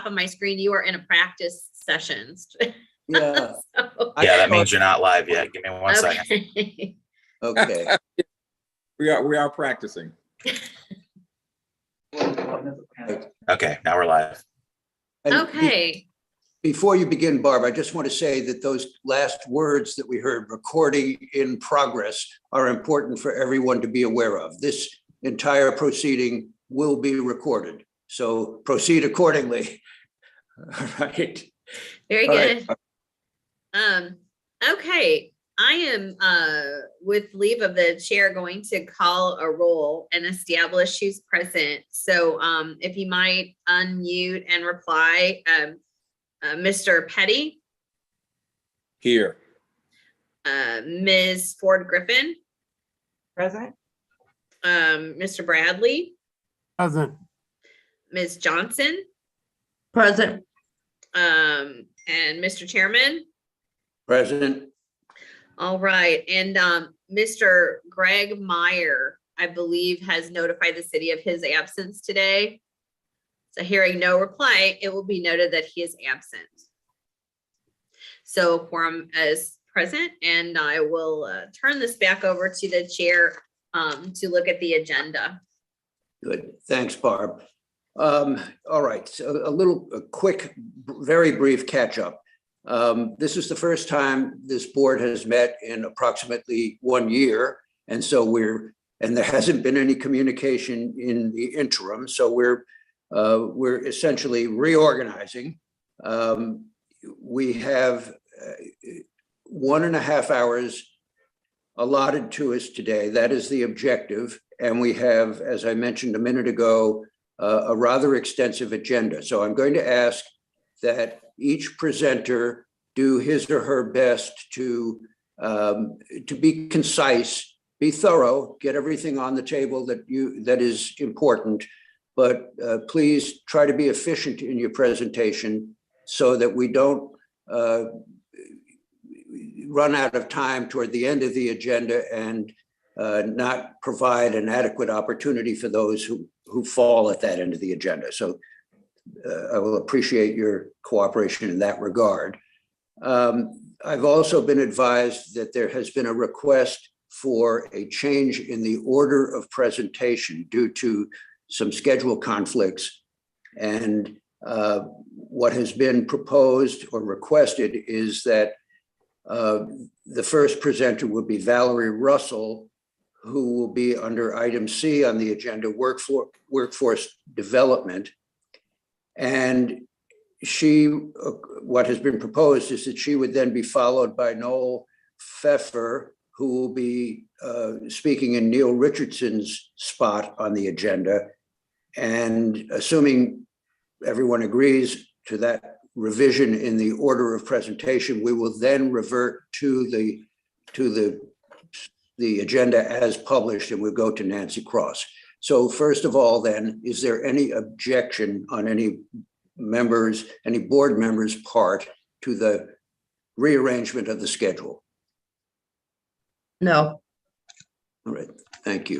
of my screen, you are in a practice session. Yeah. So, Yeah, that means you're not live yet. Give me one second. okay. Okay. We are practicing. Okay, now we're live. And Okay. before you begin, Barb, I just want to say that those last words that we heard, recording in progress, are important for everyone to be aware of. This entire proceeding will be recorded, so proceed accordingly. All right. Very All good. right. Okay. I am, with leave of the chair, going to call a roll and establish who's present. So if you might unmute and reply, Mr. Petty, Here. Ms. Ford Griffin, Present. Mr. Bradley, Present. Ms. Johnson, Present. and Mr. Chairman. President. All right, and Mr. Greg Meyer, I believe, has notified the city of his absence today. So hearing no reply, it will be noted that he is absent. So quorum is present, and I will turn this back over to the chair to look at the agenda. Good. Thanks, Barb. All right, so a quick, very brief catch up. This is the first time this board has met in approximately 1 year. And so there hasn't been any communication in the interim. So we're essentially reorganizing. We have 1.5 hours allotted to us today. That is the objective. And we have, as I mentioned a minute ago, a rather extensive agenda. So I'm going to ask that each presenter do his or her best to be concise, be thorough, get everything on the table that is important, but please try to be efficient in your presentation so that we don't run out of time toward the end of the agenda and not provide an adequate opportunity for those who fall at that end of the agenda. So I will appreciate your cooperation in that regard. I've also been advised that there has been a request for a change in the order of presentation due to some schedule conflicts. And what has been proposed or requested is that the first presenter would be Valerie Russell, who will be under item C on the agenda, workforce development. And what has been proposed is that she would then be followed by Noel Pfeffer, who will be speaking in Neil Richardson's spot on the agenda. And assuming everyone agrees to that revision in the order of presentation, we will then revert to the agenda as published, and we'll go to Nancy Cross. So first of all, then, is there any objection on any board members' part to the rearrangement of the schedule? No. All right, thank you.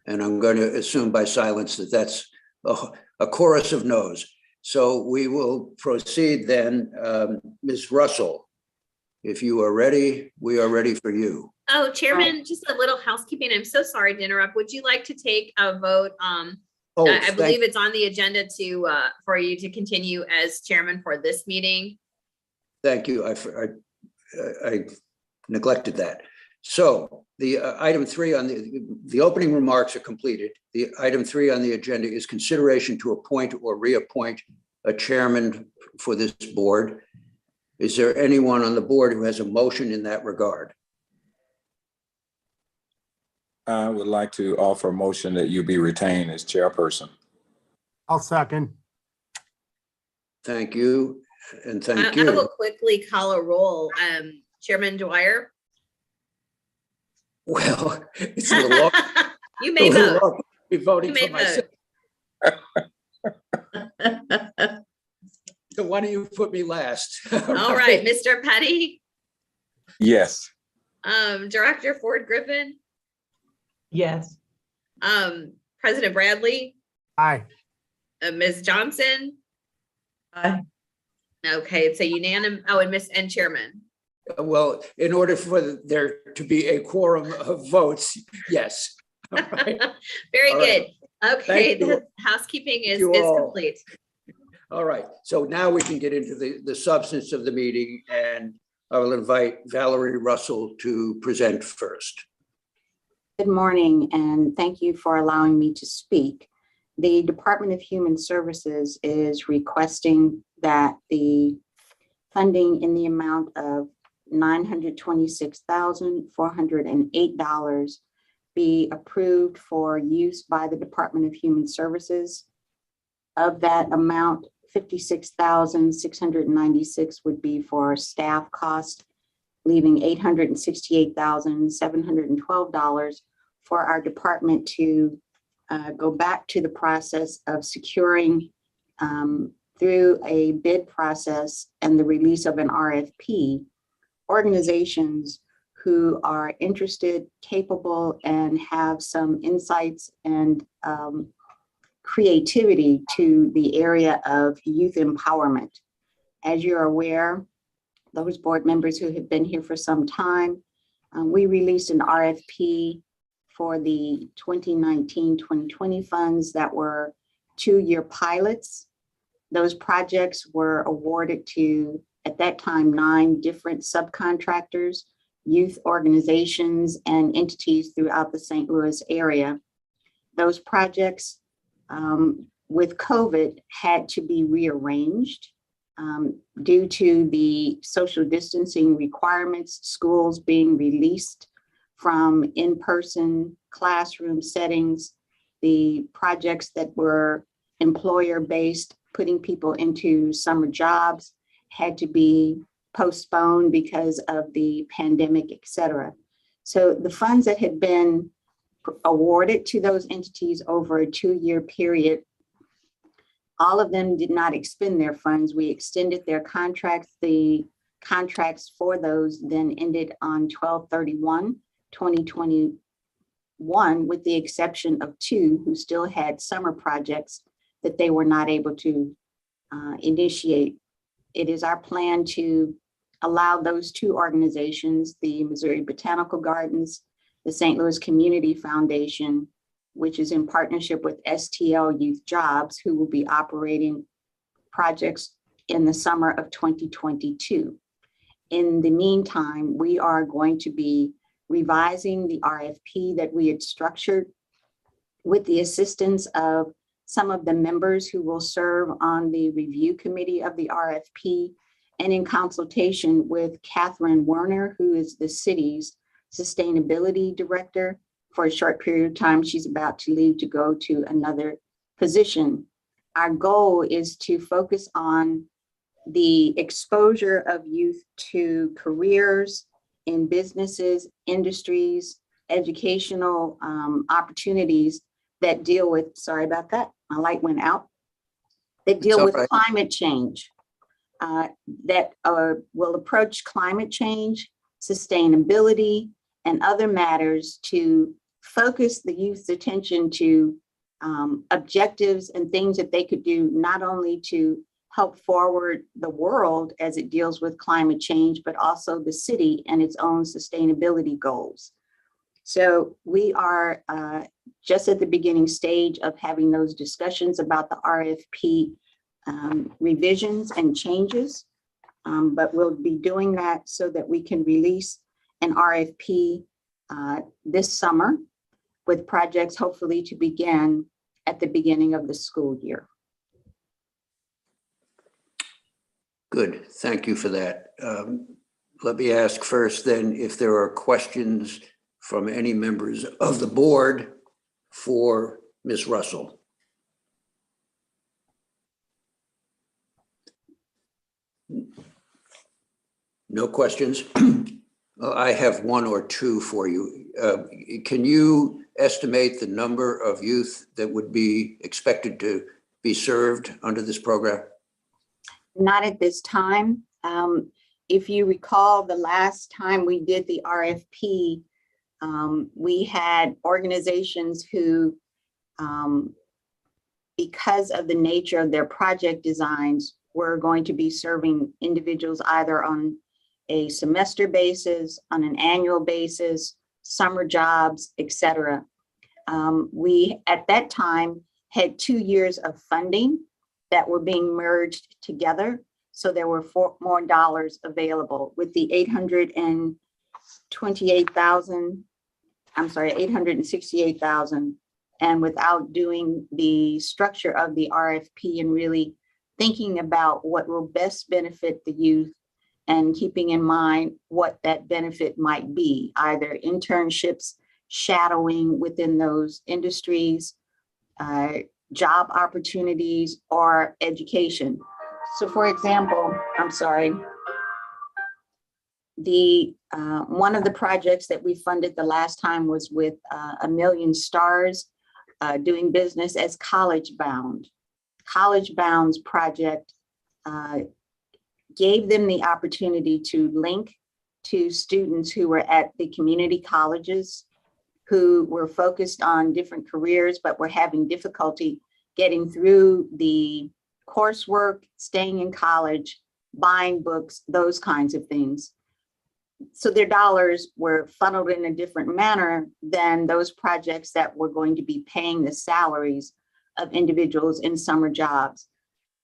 And I'm going to assume by silence that that's a chorus of no's. So we will proceed then. Ms. Russell, if you are ready, we are ready for you. Oh, Chairman, just a little housekeeping. I'm so sorry to interrupt. Would you like to take a vote? I believe it's on the agenda for you to continue as chairman for this meeting. Thank you. I neglected that. So the item 3 on the opening remarks are completed. The item 3 on the agenda is consideration to appoint or reappoint a chairman for this board. Is there anyone on the board who has a motion in that regard? I would like to offer a motion that you be retained as chairperson. I'll second. Thank you. And thank you. I will quickly call a roll. Chairman Dwyer. Well, it's a little long. You may vote. Be voting You may for myself. So why don't you put me last? All right, Mr. Petty. Yes. Director Ford Griffin. Yes. President Bradley. Aye. Ms. Johnson. Aye. Okay, it's a unanimous, oh, and Chairman. Well, in order for there to be a quorum of votes, yes. All right. Very All good. right. Okay, Thank you. the housekeeping is you all. complete. All right, so now we can get into the substance of the meeting, and I will invite Valerie Russell to present first. Good morning, and thank you for allowing me to speak. The Department of Human Services is requesting that the funding in the amount of $926,408 be approved for use by the Department of Human Services. Of that amount, $56,696 would be for staff cost, leaving $868,712 for our department to go back to the process of securing through a bid process and the release of an RFP, organizations who are interested, capable, and have some insights and creativity to the area of youth empowerment. As you're aware, those board members who have been here for some time, we released an RFP for the 2019-2020 funds that were 2-year pilots. Those projects were awarded to, at that time, 9 different subcontractors, youth organizations, and entities throughout the St. Louis area. Those projects with COVID had to be rearranged due to the social distancing requirements, schools being released from in-person classroom settings, the projects that were employer-based, putting people into summer jobs, had to be postponed because of the pandemic, et cetera. So the funds that had been awarded to those entities over a 2-year period, all of them did not expend their funds. We extended their contracts. The contracts for those then ended on 12/31/2021, with the exception of 2 who still had summer projects that they were not able to initiate. It is our plan to allow those 2 organizations, the Missouri Botanical Gardens, the St. Louis Community Foundation, which is in partnership with STL Youth Jobs, who will be operating projects in the summer of 2022. In the meantime, we are going to be revising the RFP that we had structured with the assistance of some of the members who will serve on the review committee of the RFP, and in consultation with Catherine Werner, who is the city's sustainability director. For a short period of time, she's about to leave to go to another position. Our goal is to focus on the exposure of youth to careers in businesses, industries, educational opportunities that deal with, sorry about that, my light went out, that deal with climate change, that will approach climate change, sustainability, and other matters to focus the youth's attention to objectives and things that they could do, not only to help forward the world as it deals with climate change, but also the city and its own sustainability goals. So we are just at the beginning stage of having those discussions about the RFP revisions and changes, but we'll be doing that so that we can release an RFP this summer, with projects hopefully to begin at the beginning of the school year. Good, thank you for that. Let me ask first then if there are questions from any members of the board for Ms. Russell. No questions? I have 1 or 2 for you. Can you estimate the number of youth that would be expected to be served under this program? Not at this time. If you recall, the last time we did the RFP, we had organizations who, because of the nature of their project designs, we're going to be serving individuals either on a semester basis, on an annual basis, summer jobs, etc. We, at that time, had 2 years of funding that were being merged together. So there were more dollars available with the 868,000, and without doing the structure of the RFP and really thinking about what will best benefit the youth and keeping in mind what that benefit might be, either internships, shadowing within those industries, job opportunities, or education. So for example, the one of the projects that we funded the last time was with A Million Stars, doing business as College Bound. College Bound's project gave them the opportunity to link to students who were at the community colleges, who were focused on different careers, but were having difficulty getting through the coursework, staying in college, buying books, those kinds of things. So their dollars were funneled in a different manner than those projects that were going to be paying the salaries of individuals in summer jobs.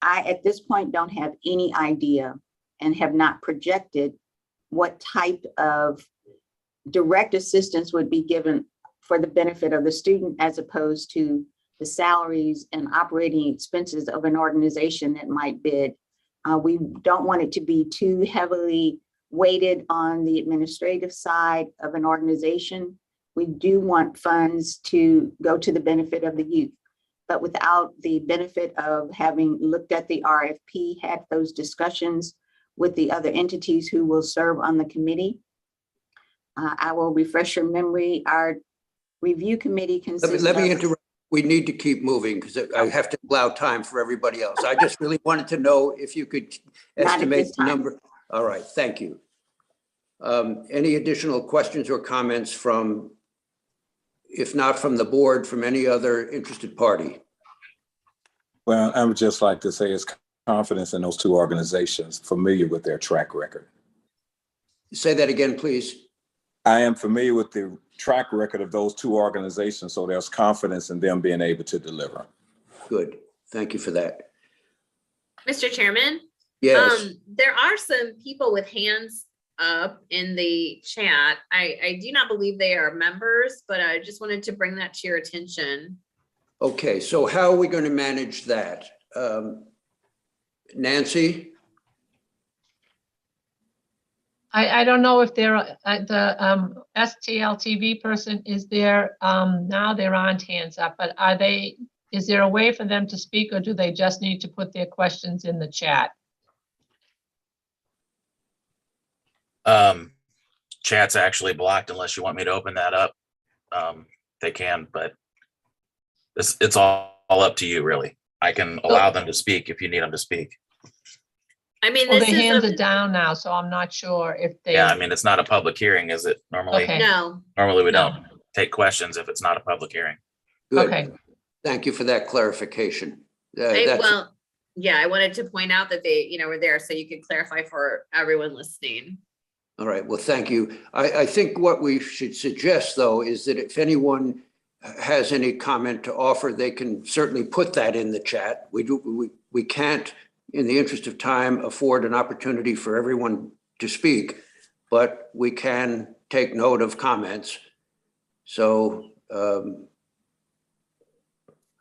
I, at this point, don't have any idea and have not projected what type of direct assistance would be given for the benefit of the student as opposed to the salaries and operating expenses of an organization that might bid. We don't want it to be too heavily weighted on the administrative side of an organization. We do want funds to go to the benefit of the youth, but without the benefit of having looked at the RFP, had those discussions with the other entities who will serve on the committee. I will refresh your memory. Our review committee consists Let me of- interrupt. We need to keep moving because I have to allow time for everybody else. I just really wanted to know if you could Not at estimate this the time. number. All right, thank you. Any additional questions or comments from, if not from the board, from any other interested party? Well, I would just like to say it's confidence in those two organizations, familiar with their track record. Say that again, please. I am familiar with the track record of those two organizations, so there's confidence in them being able to deliver. Good. Thank you for that. Mr. Chairman? Yes. There are some people with hands up in the chat. I do not believe they are members, but I just wanted to bring that to your attention. Okay, so how are we going to manage that? Nancy? I don't know if they're, the STLTV person is there, now there aren't hands up, but are they, is there a way for them to speak, or do they just need to put their questions in the chat? Chat's actually blocked unless you want me to open that up. They can, but it's all up to you, really. I can allow them to speak if you need them to speak. I mean, Well, this their hands is are down now, so I'm not sure if they. Yeah, I mean, it's not a public hearing, is it? Normally, Okay. no. normally we No. don't take questions if it's not a public hearing. Good. Okay. Thank you for that clarification. That's- Well, yeah, I wanted to point out that they, were there so you could clarify for everyone listening. All right, well, thank you. I think what we should suggest, though, is that if anyone has any comment to offer, they can certainly put that in the chat. We can't, in the interest of time, afford an opportunity for everyone to speak, but we can take note of comments. So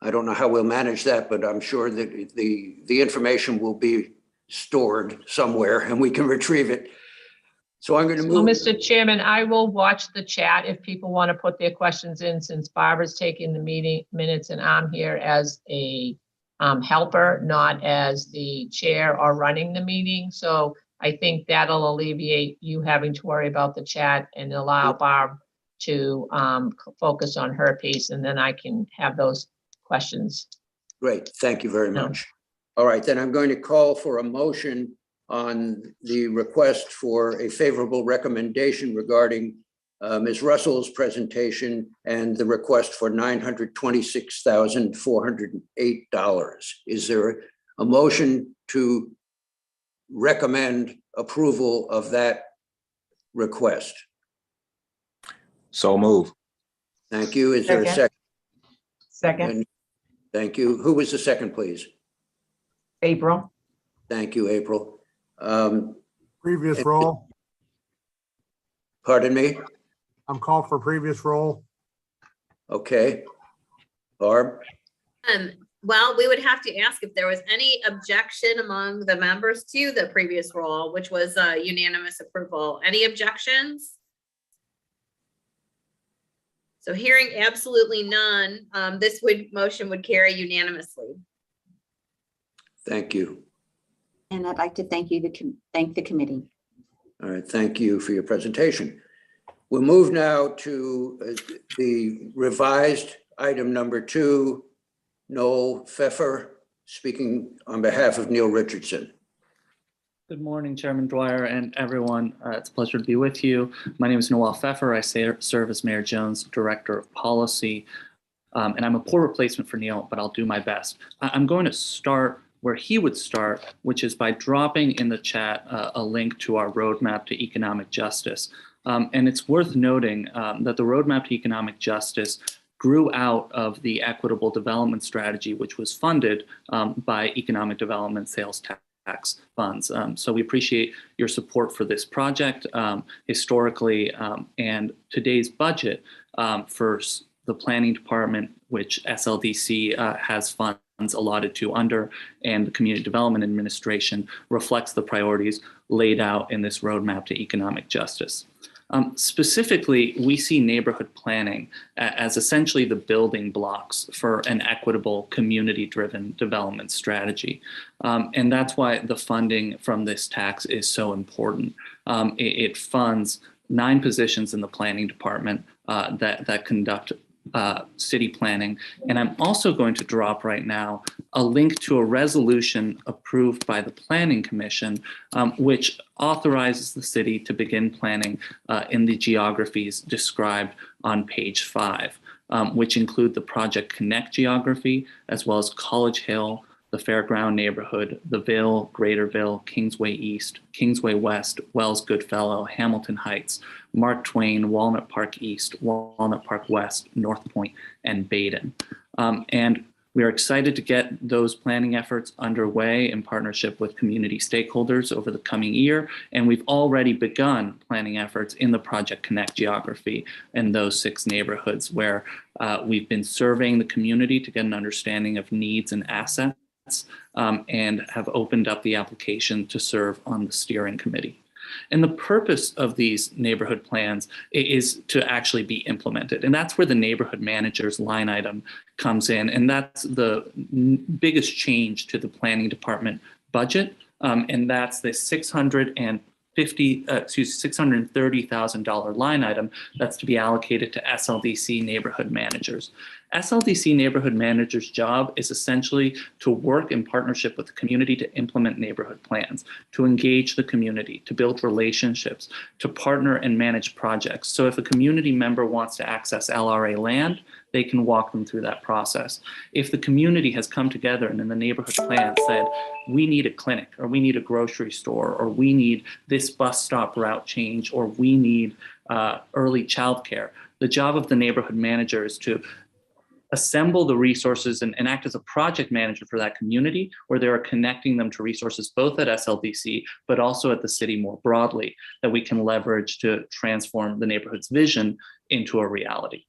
I don't know how we'll manage that, but I'm sure that the information will be stored somewhere and we can retrieve it. So I'm going to Well, move. Mr. Chairman, I will watch the chat if people want to put their questions in, since Barbara's taking the meeting minutes and I'm here as a helper, not as the chair or running the meeting. So I think that'll alleviate you having to worry about the chat and allow Barb to focus on her piece, and then I can have those questions. Great, thank you very No. much. All right, then I'm going to call for a motion on the request for a favorable recommendation regarding Ms. Russell's presentation and the request for $926,408. Is there a motion to recommend approval of that request? So move. Thank you. Is there a Second. second? Second, And thank you. Who was the second, please? April. Thank you, April. Previous roll. Pardon me? I'm called for previous roll. Okay. Barb? Well, we would have to ask if there was any objection among the members to the previous roll, which was unanimous approval. Any objections? So hearing absolutely none, this motion would carry unanimously. Thank you. And I'd like to thank you, thank the committee. All right, thank you for your presentation. We'll move now to the revised item number 2, Noel Pfeffer, speaking on behalf of Neil Richardson. Good morning, Chairman Dwyer and everyone. It's a pleasure to be with you. My name is Noel Pfeffer. I serve as Mayor Jones' Director of Policy, and I'm a poor replacement for Neil, but I'll do my best. I'm going to start where he would start, which is by dropping in the chat a link to our roadmap to economic justice. And it's worth noting that the roadmap to economic justice grew out of the equitable development strategy, which was funded by economic development sales tax funds. So we appreciate your support for this project historically, and today's budget for the planning department, which SLDC has funds allotted to under, and the Community Development Administration reflects the priorities laid out in this roadmap to economic justice. Specifically, we see neighborhood planning as essentially the building blocks for an equitable, community-driven development strategy. And that's why the funding from this tax is so important. It funds 9 positions in the planning department that conduct city planning. And I'm also going to drop right now a link to a resolution approved by the Planning Commission, which authorizes the city to begin planning in the geographies described on page 5, which include the Project Connect geography, as well as College Hill, the Fairground neighborhood, the Ville, Greaterville, Kingsway East, Kingsway West, Wells Goodfellow, Hamilton Heights, Mark Twain, Walnut Park East, Walnut Park West, North Point, and Baden. And we are excited to get those planning efforts underway in partnership with community stakeholders over the coming year. And we've already begun planning efforts in the Project Connect geography in those 6 neighborhoods where we've been surveying the community to get an understanding of needs and assets, and have opened up the application to serve on the steering committee. And the purpose of these neighborhood plans is to actually be implemented. And that's where the neighborhood manager's line item comes in. And that's the biggest change to the planning department budget. And that's the $630,000 line item that's to be allocated to SLDC neighborhood managers. SLDC neighborhood managers' job is essentially to work in partnership with the community to implement neighborhood plans, to engage the community, to build relationships, to partner and manage projects. So if a community member wants to access LRA land, they can walk them through that process. If the community has come together and in the neighborhood plan said, we need a clinic, or we need a grocery store, or we need this bus stop route change, or we need early childcare, the job of the neighborhood manager is to assemble the resources and act as a project manager for that community, where they are connecting them to resources both at SLDC, but also at the city more broadly, that we can leverage to transform the neighborhood's vision into a reality.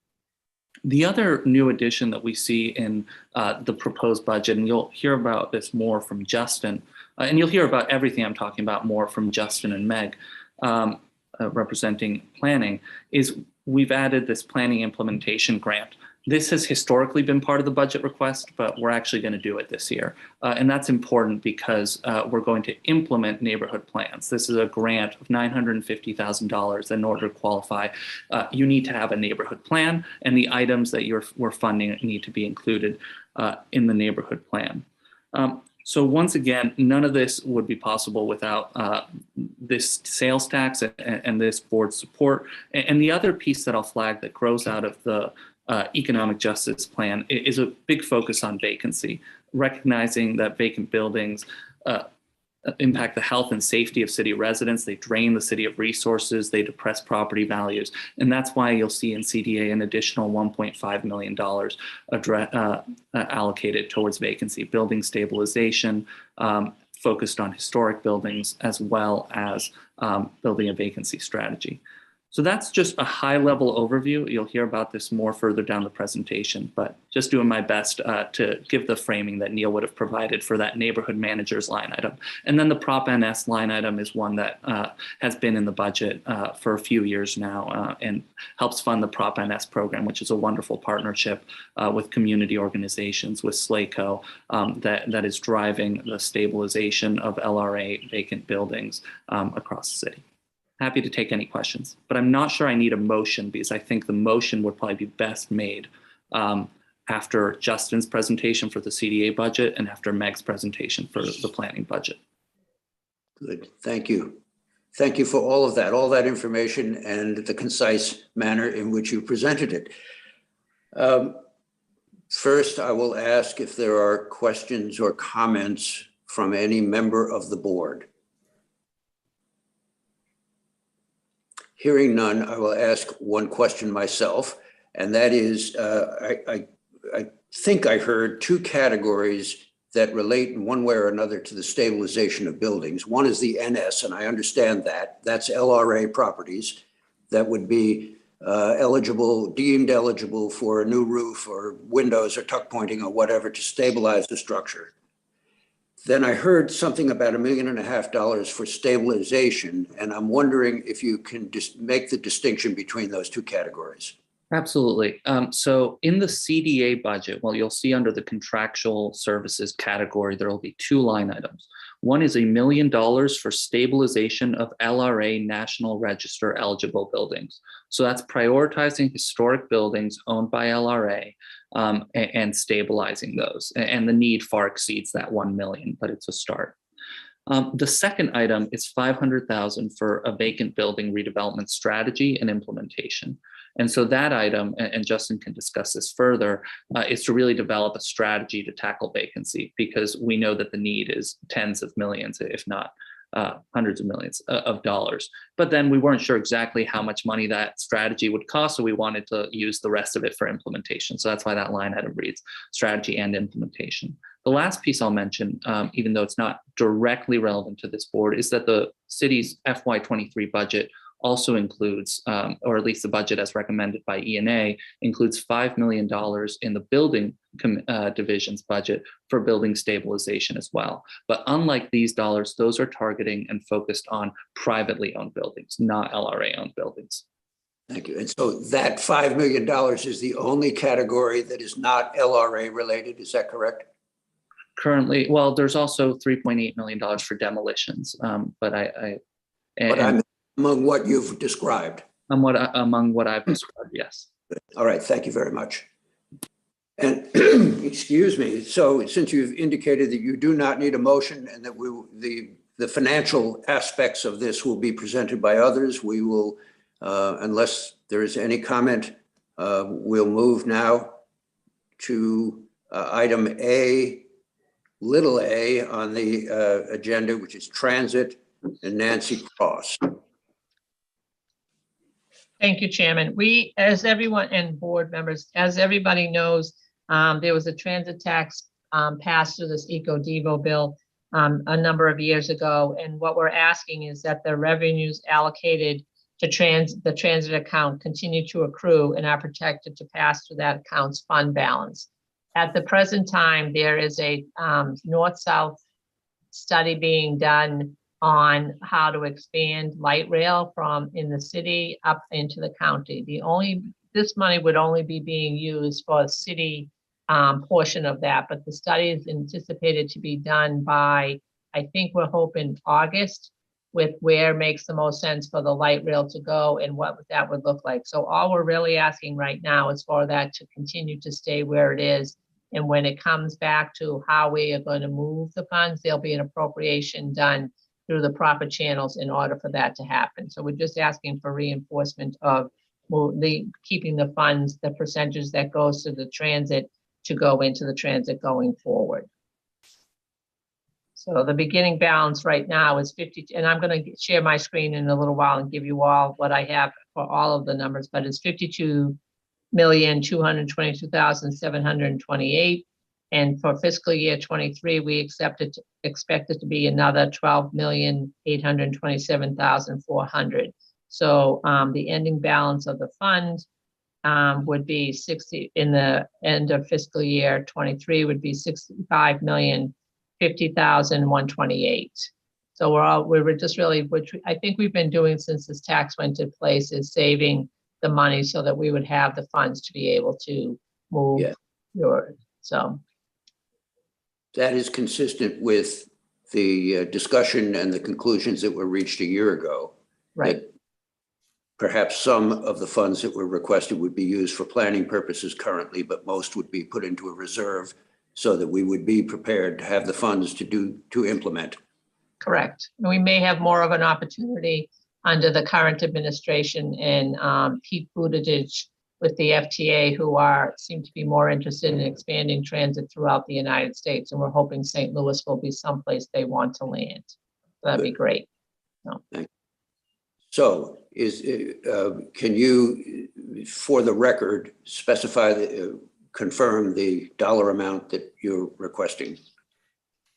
The other new addition that we see in the proposed budget, and you'll hear about this more from Justin, and you'll hear about everything I'm talking about more from Justin and Meg, representing planning, is we've added this planning implementation grant. This has historically been part of the budget request, but we're actually going to do it this year. And that's important because we're going to implement neighborhood plans. This is a grant of $950,000. In order to qualify, you need to have a neighborhood plan, and the items that we're funding need to be included in the neighborhood plan. So once again, none of this would be possible without this sales tax and this board support. And the other piece that I'll flag that grows out of the economic justice plan is a big focus on vacancy, recognizing that vacant buildings impact the health and safety of city residents. They drain the city of resources. They depress property values. And that's why you'll see in CDA an additional $1.5 million allocated towards vacancy, building stabilization, focused on historic buildings, as well as building a vacancy strategy. So that's just a high level overview. You'll hear about this more further down the presentation, but just doing my best to give the framing that Neil would have provided for that neighborhood manager's line item. And then the Prop NS line item is one that has been in the budget for a few years now and helps fund the Prop NS program, which is a wonderful partnership with community organizations, with SLACO, that is driving the stabilization of LRA vacant buildings across the city. Happy to take any questions, but I'm not sure I need a motion because I think the motion would probably be best made after Justin's presentation for the CDA budget and after Meg's presentation for the planning budget. Good, thank you. Thank you for all of that information and the concise manner in which you presented it. First, I will ask if there are questions or comments from any member of the board. Hearing none, I will ask one question myself, and that is, I think I heard two categories that relate in one way or another to the stabilization of buildings. One is the NS, and I understand that. That's LRA properties that would be deemed eligible for a new roof or windows or tuck pointing or whatever to stabilize the structure. Then I heard something about $1.5 million for stabilization, and I'm wondering if you can just make the distinction between those two categories. Absolutely. So in the CDA budget, well, you'll see under the contractual services category, there will be two line items. One is $1 million for stabilization of LRA National Register eligible buildings. So that's prioritizing historic buildings owned by LRA and stabilizing those. And the need far exceeds that 1 million, but it's a start. The second item is $500,000 for a vacant building redevelopment strategy and implementation. And so that item, and Justin can discuss this further, is to really develop a strategy to tackle vacancy, because we know that the need is tens of millions, if not hundreds of millions of dollars. But then we weren't sure exactly how much money that strategy would cost, so we wanted to use the rest of it for implementation. So that's why that line item reads strategy and implementation. The last piece I'll mention, even though it's not directly relevant to this board, is that the city's FY23 budget also includes, or at least the budget as recommended by ENA, includes $5 million in the building division's budget for building stabilization as well. But unlike these dollars, those are targeting and focused on privately owned buildings, not LRA owned buildings. Thank you. And so that $5 million is the only category that is not LRA related, is that correct? Currently, well, there's also $3.8 million for demolitions, but I'm among what you've described. Among what I've described, yes. All right, thank you very much. And excuse me, so since you've indicated that you do not need a motion and that the financial aspects of this will be presented by others, we will, unless there is any comment, we'll move now to item little a on the agenda, which is transit, and Nancy Cross. Thank you, Chairman. We, as everyone and board members, as everybody knows, there was a transit tax passed through this Eco-Devo bill a number of years ago. And what we're asking is that the revenues allocated to the transit account continue to accrue and are protected to pass through that account's fund balance. At the present time, there is a north-south study being done on how to expand light rail from in the city up into the county. This money would only be being used for a city portion of that, but the study is anticipated to be done by, I think we're hoping August, with where makes the most sense for the light rail to go and what that would look like. So all we're really asking right now is for that to continue to stay where it is. And when it comes back to how we are going to move the funds, there'll be an appropriation done through the proper channels in order for that to happen. So we're just asking for reinforcement of keeping the funds, the percentage that goes to the transit, to go into the transit going forward. So the beginning balance right now is 50, and I'm going to share my screen in a little while and give you all what I have for all of the numbers, but it's 52,222,728. And for fiscal year 23, we expect it to be another 12,827,400. So the ending balance of the fund would be 60 in the end of fiscal year 23 would be 65,050,128. So we were just really, which I think we've been doing since this tax went into place, is saving the money so that we would have the funds to be able to move so. That is consistent with the discussion and the conclusions that were reached a year ago. Right. That perhaps some of the funds that were requested would be used for planning purposes currently, but most would be put into a reserve so that we would be prepared to have the funds to implement. Correct. And we may have more of an opportunity under the current administration and Pete Buttigieg with the FTA, who seem to be more interested in expanding transit throughout the United States. And we're hoping St. Louis will be someplace they want to land. So that'd be great. So can you, for the record, confirm the dollar amount that you're requesting?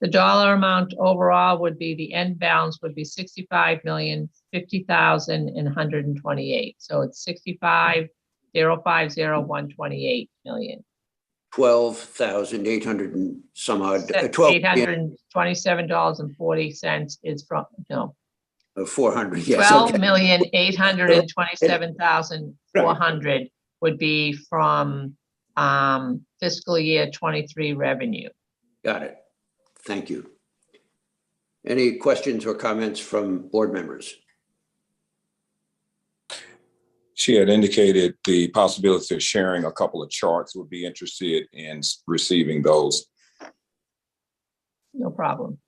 The dollar amount overall would be, the end balance would be 65,050,128. So it's 65,050,128 million. 12,800 and some odd. $827.40 is from, no. 400, yes. Okay. 12,827,400 would be from fiscal year 23 revenue. Got it. Thank you. Any questions or comments from board members? She had indicated the possibility of sharing a couple of charts. Would be interested in receiving those. No problem.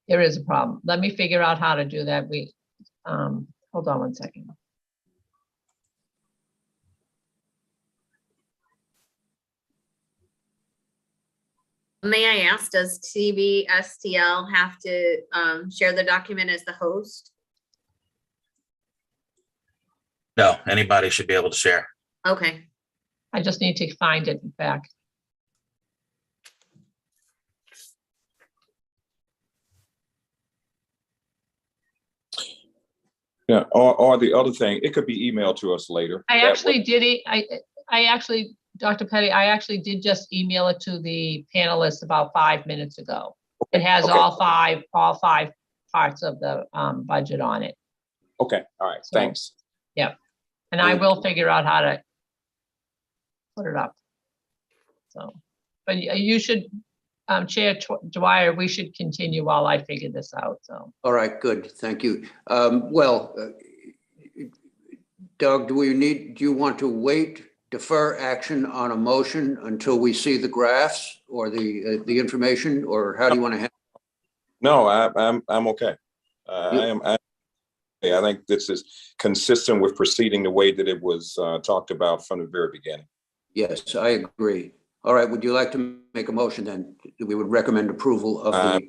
There is a problem. Let me figure out how to do that. Hold on one second. May I ask, does TBSTL have to share the document as the host? No, anybody should be able to share. Okay. I just need to find it back. Yeah, or the other thing, it could be emailed to us later. I actually did. Dr. Petty, I actually did just email it to the panelists about 5 minutes ago. It has all five parts of the budget on it. Okay, all right, So, thanks. Yep. And I will figure out how to put it up. So, but you should, Chair Dwyer, we should continue while I figure this out, so. All right, good, thank you. Doug, do you want to defer action on a motion until we see the graphs or the information, or how do you want to handle it? No, I'm okay. I think this is consistent with proceeding the way that it was talked about from the very beginning. Yes, I agree. All right, would you like to make a motion then? We would recommend approval of the.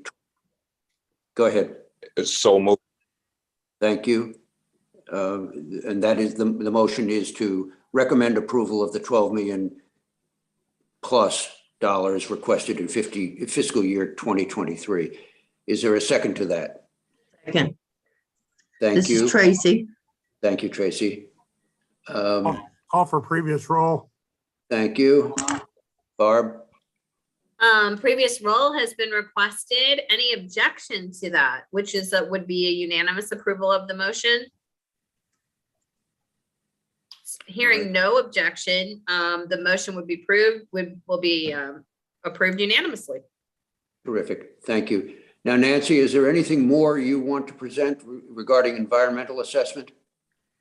Go ahead. So moved. Thank you. And that is the motion is to recommend approval of the 12 million plus dollars requested in fiscal year 2023. Is there a second to that? Second. Thank This you. is Tracy. Thank you, Tracy. Call for previous roll. Thank you. Barb? Previous roll has been requested. Any objection to that, which is would be a unanimous approval of the motion? Hearing no objection, the motion would be approved, will be approved unanimously. Terrific. Thank you. Now, Nancy, is there anything more you want to present regarding environmental assessment?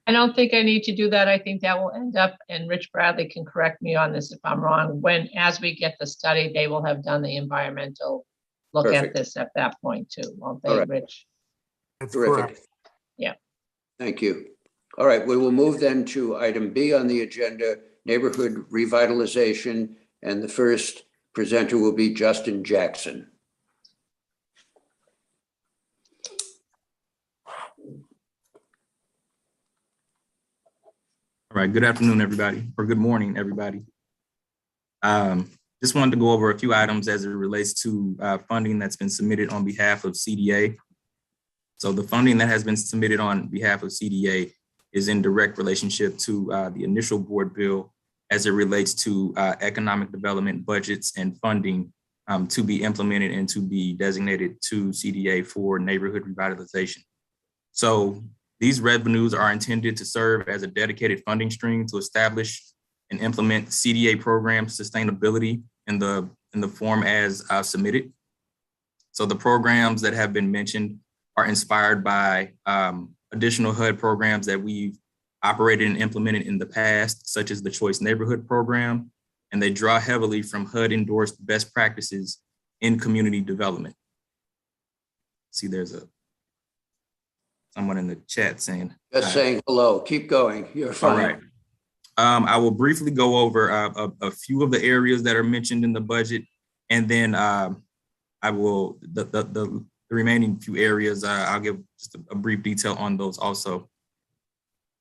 I don't think I need to do that. I think that will end up, and Rich Bradley can correct me on this if I'm wrong, as we get the study, they will have done the environmental look Perfect. at this at that point too, won't they, All right. Rich? That's Terrific. correct. Yeah. Thank you. All right, we will move then to item B on the agenda, neighborhood revitalization. And the first presenter will be Justin Jackson. All right, good afternoon, everybody, or good morning, everybody. Just wanted to go over a few items as it relates to funding that's been submitted on behalf of CDA. So the funding that has been submitted on behalf of CDA is in direct relationship to the initial board bill as it relates to economic development budgets and funding to be implemented and to be designated to CDA for neighborhood revitalization. So these revenues are intended to serve as a dedicated funding stream to establish and implement CDA program sustainability in the form as submitted. So the programs that have been mentioned are inspired by additional HUD programs that we've operated and implemented in the past, such as the Choice Neighborhood Program, and they draw heavily from HUD endorsed best practices in community development. See, there's someone in the chat saying. Just saying hello, keep going, you're fine. All right. I will briefly go over a few of the areas that are mentioned in the budget, and then I will, the remaining few areas, I'll give just a brief detail on those also.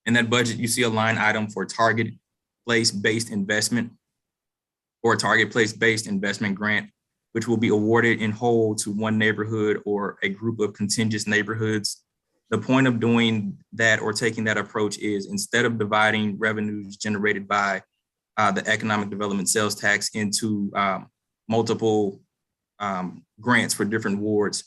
In that budget, you see a line item for target place-based investment or target place-based investment grant, which will be awarded in whole to one neighborhood or a group of contiguous neighborhoods. The point of doing that or taking that approach is instead of dividing revenues generated by the economic development sales tax into multiple grants for different wards,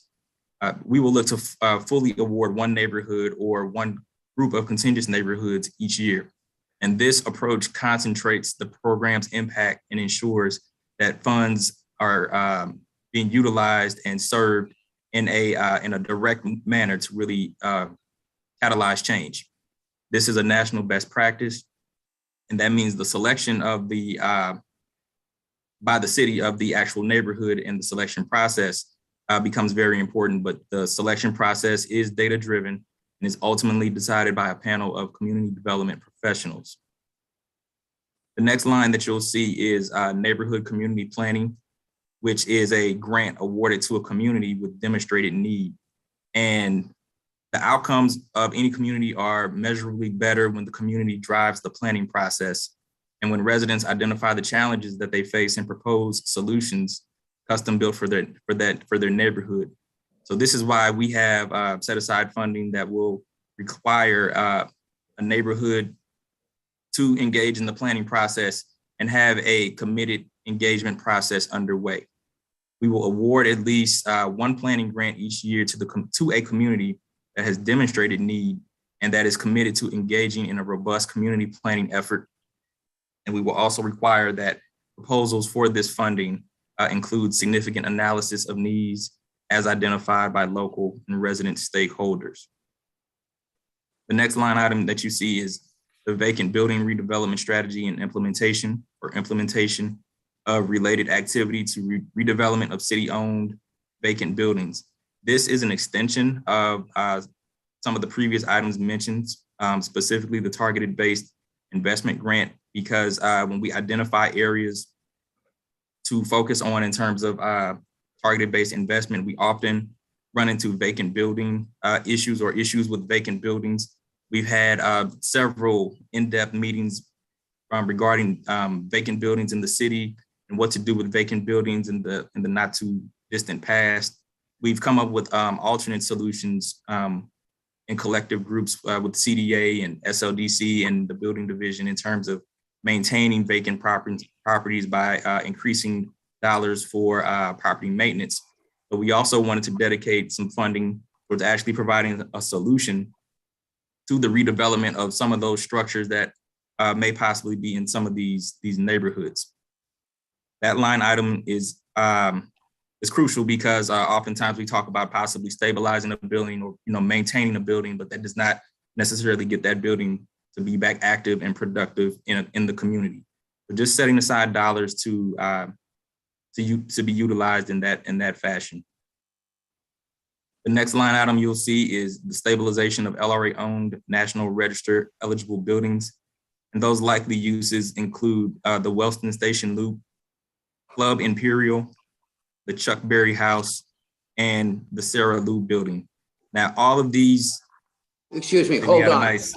we will look to fully award one neighborhood or one group of contiguous neighborhoods each year. And this approach concentrates the program's impact and ensures that funds are being utilized and served in a direct manner to really catalyze change. This is a national best practice, and that means the selection of the by the city of the actual neighborhood and the selection process becomes very important. But the selection process is data driven and is ultimately decided by a panel of community development professionals. The next line that you'll see is neighborhood community planning, which is a grant awarded to a community with demonstrated need. And the outcomes of any community are measurably better when the community drives the planning process and when residents identify the challenges that they face and propose solutions custom built for their neighborhood. So this is why we have set aside funding that will require a neighborhood to engage in the planning process and have a committed engagement process underway. We will award at least one planning grant each year to a community that has demonstrated need and that is committed to engaging in a robust community planning effort. And we will also require that proposals for this funding include significant analysis of needs as identified by local and resident stakeholders. The next line item that you see is the vacant building redevelopment strategy and implementation of related activity to redevelopment of city-owned vacant buildings. This is an extension of some of the previous items mentioned, specifically the targeted based investment grant, because when we identify areas to focus on in terms of targeted based investment, we often run into vacant building issues or issues with vacant buildings. We've had several in-depth meetings regarding vacant buildings in the city and what to do with vacant buildings in the not too distant past. We've come up with alternate solutions in collective groups with CDA and SLDC and the building division in terms of maintaining vacant properties by increasing dollars for property maintenance. But we also wanted to dedicate some funding towards actually providing a solution to the redevelopment of some of those structures that may possibly be in some of these neighborhoods. That line item is crucial because oftentimes we talk about possibly stabilizing a building or maintaining a building, but that does not necessarily get that building to be back active and productive in the community. But just setting aside dollars to be utilized in that fashion. The next line item you'll see is the stabilization of LRA-owned National Register eligible buildings. And those likely uses include the Wellston Station Loop, Club Imperial, the Chuck Berry House, and the Sarah Lou Building. Now, all of these. Excuse me, we hold had a on. nice,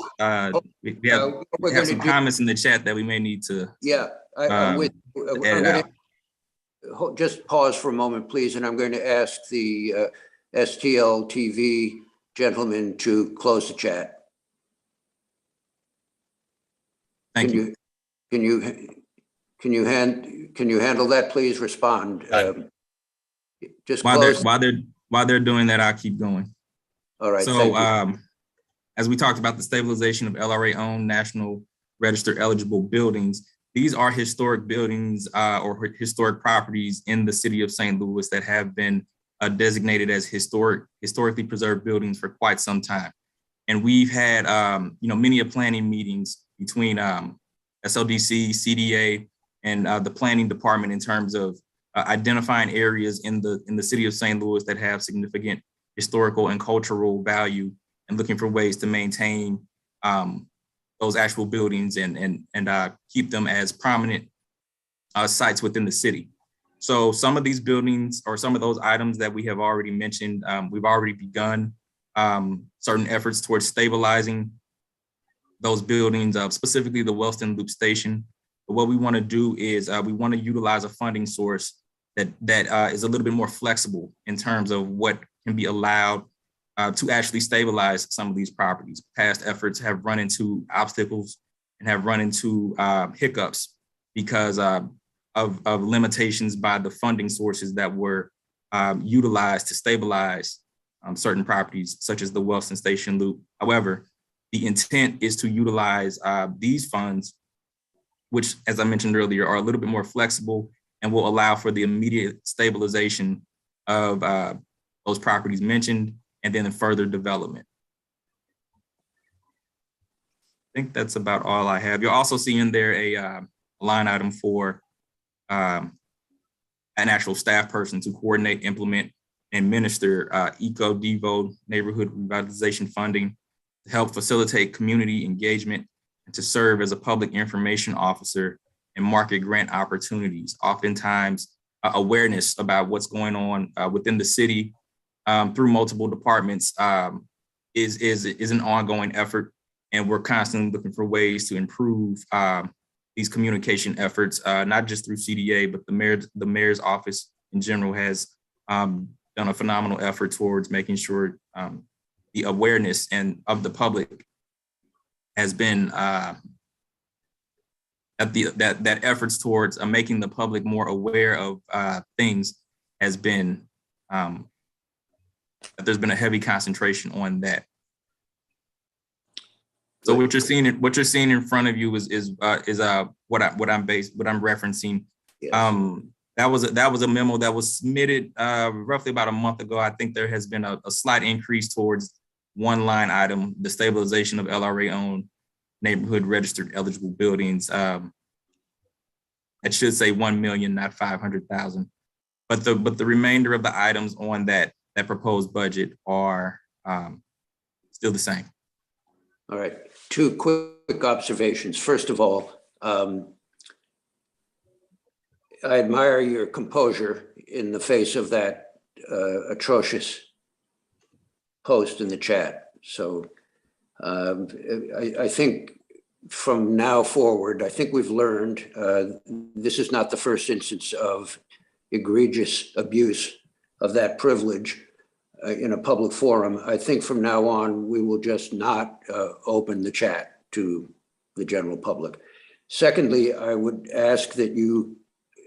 we What we're have gonna some do- comments in the chat that we may need to Yeah, I'm with, I'm edit gonna, out. just pause for a moment, please, and I'm going to ask the STL TV gentleman to close the chat. Thank you. Can you handle that, please? Respond. Just close. While they're doing that, I'll keep going. All right, So, thank you. as we talked about the stabilization of LRA-owned National Register eligible buildings, these are historic buildings or historic properties in the city of St. Louis that have been designated as historically preserved buildings for quite some time. And we've had, many planning meetings between SLDC, CDA, and the planning department in terms of identifying areas in the city of St. Louis that have significant historical and cultural value, and looking for ways to maintain those actual buildings and keep them as prominent sites within the city. So some of these buildings or some of those items that we have already mentioned, we've already begun certain efforts towards stabilizing those buildings, specifically the Wellston Loop Station. But what we want to do is we want to utilize a funding source that is a little bit more flexible in terms of what can be allowed to actually stabilize some of these properties. Past efforts have run into obstacles and have run into hiccups because of limitations by the funding sources that were utilized to stabilize certain properties, such as the Wellston Station Loop. However, the intent is to utilize these funds, which, as I mentioned earlier, are a little bit more flexible and will allow for the immediate stabilization of those properties mentioned, and then further development. I think that's about all I have. You'll also see in there a line item for an actual staff person to coordinate, implement, and administer Eco-Devo neighborhood revitalization funding to help facilitate community engagement and to serve as a public information officer and market grant opportunities. Oftentimes, awareness about what's going on within the city through multiple departments is an ongoing effort, and we're constantly looking for ways to improve these communication efforts, not just through CDA, but the mayor's office in general has done a phenomenal effort towards making sure the awareness and of the public has been that efforts towards making the public more aware of things has been there's been a heavy concentration on that. So what you're seeing in front of you is what I'm referencing. Yes. That was a memo that was submitted roughly about a month ago. I think there has been a slight increase towards one line item, the stabilization of LRA-owned neighborhood registered eligible buildings. It should say 1 million, not 500,000. But the remainder of the items on that proposed budget are still the same. All right, two quick observations. First of all, I admire your composure in the face of that atrocious post in the chat. So I think from now forward, I think we've learned this is not the first instance of egregious abuse of that privilege in a public forum. I think from now on, we will just not open the chat to the general public. Secondly, I would ask that you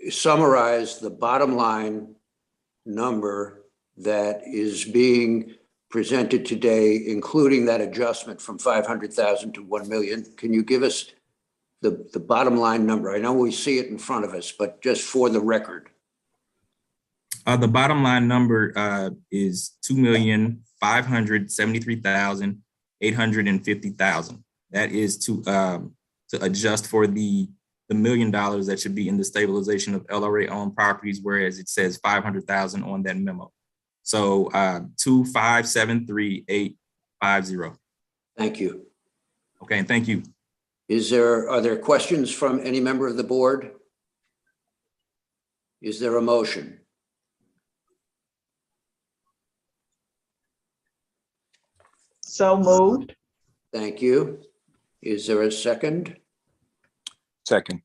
summarize the bottom line number that is being presented today, including that adjustment from 500,000 to 1 million. Can you give us the bottom line number? I know we see it in front of us, but just for the record. The bottom line number is 2,573,850,000. That is to adjust for the $1 million that should be in the stabilization of LRA-owned properties, whereas it says 500,000 on that memo. So 2,573,850. Thank you. Okay, thank you. Are there questions from any member of the board? Is there a motion? So moved. Thank you. Is there a second? Second.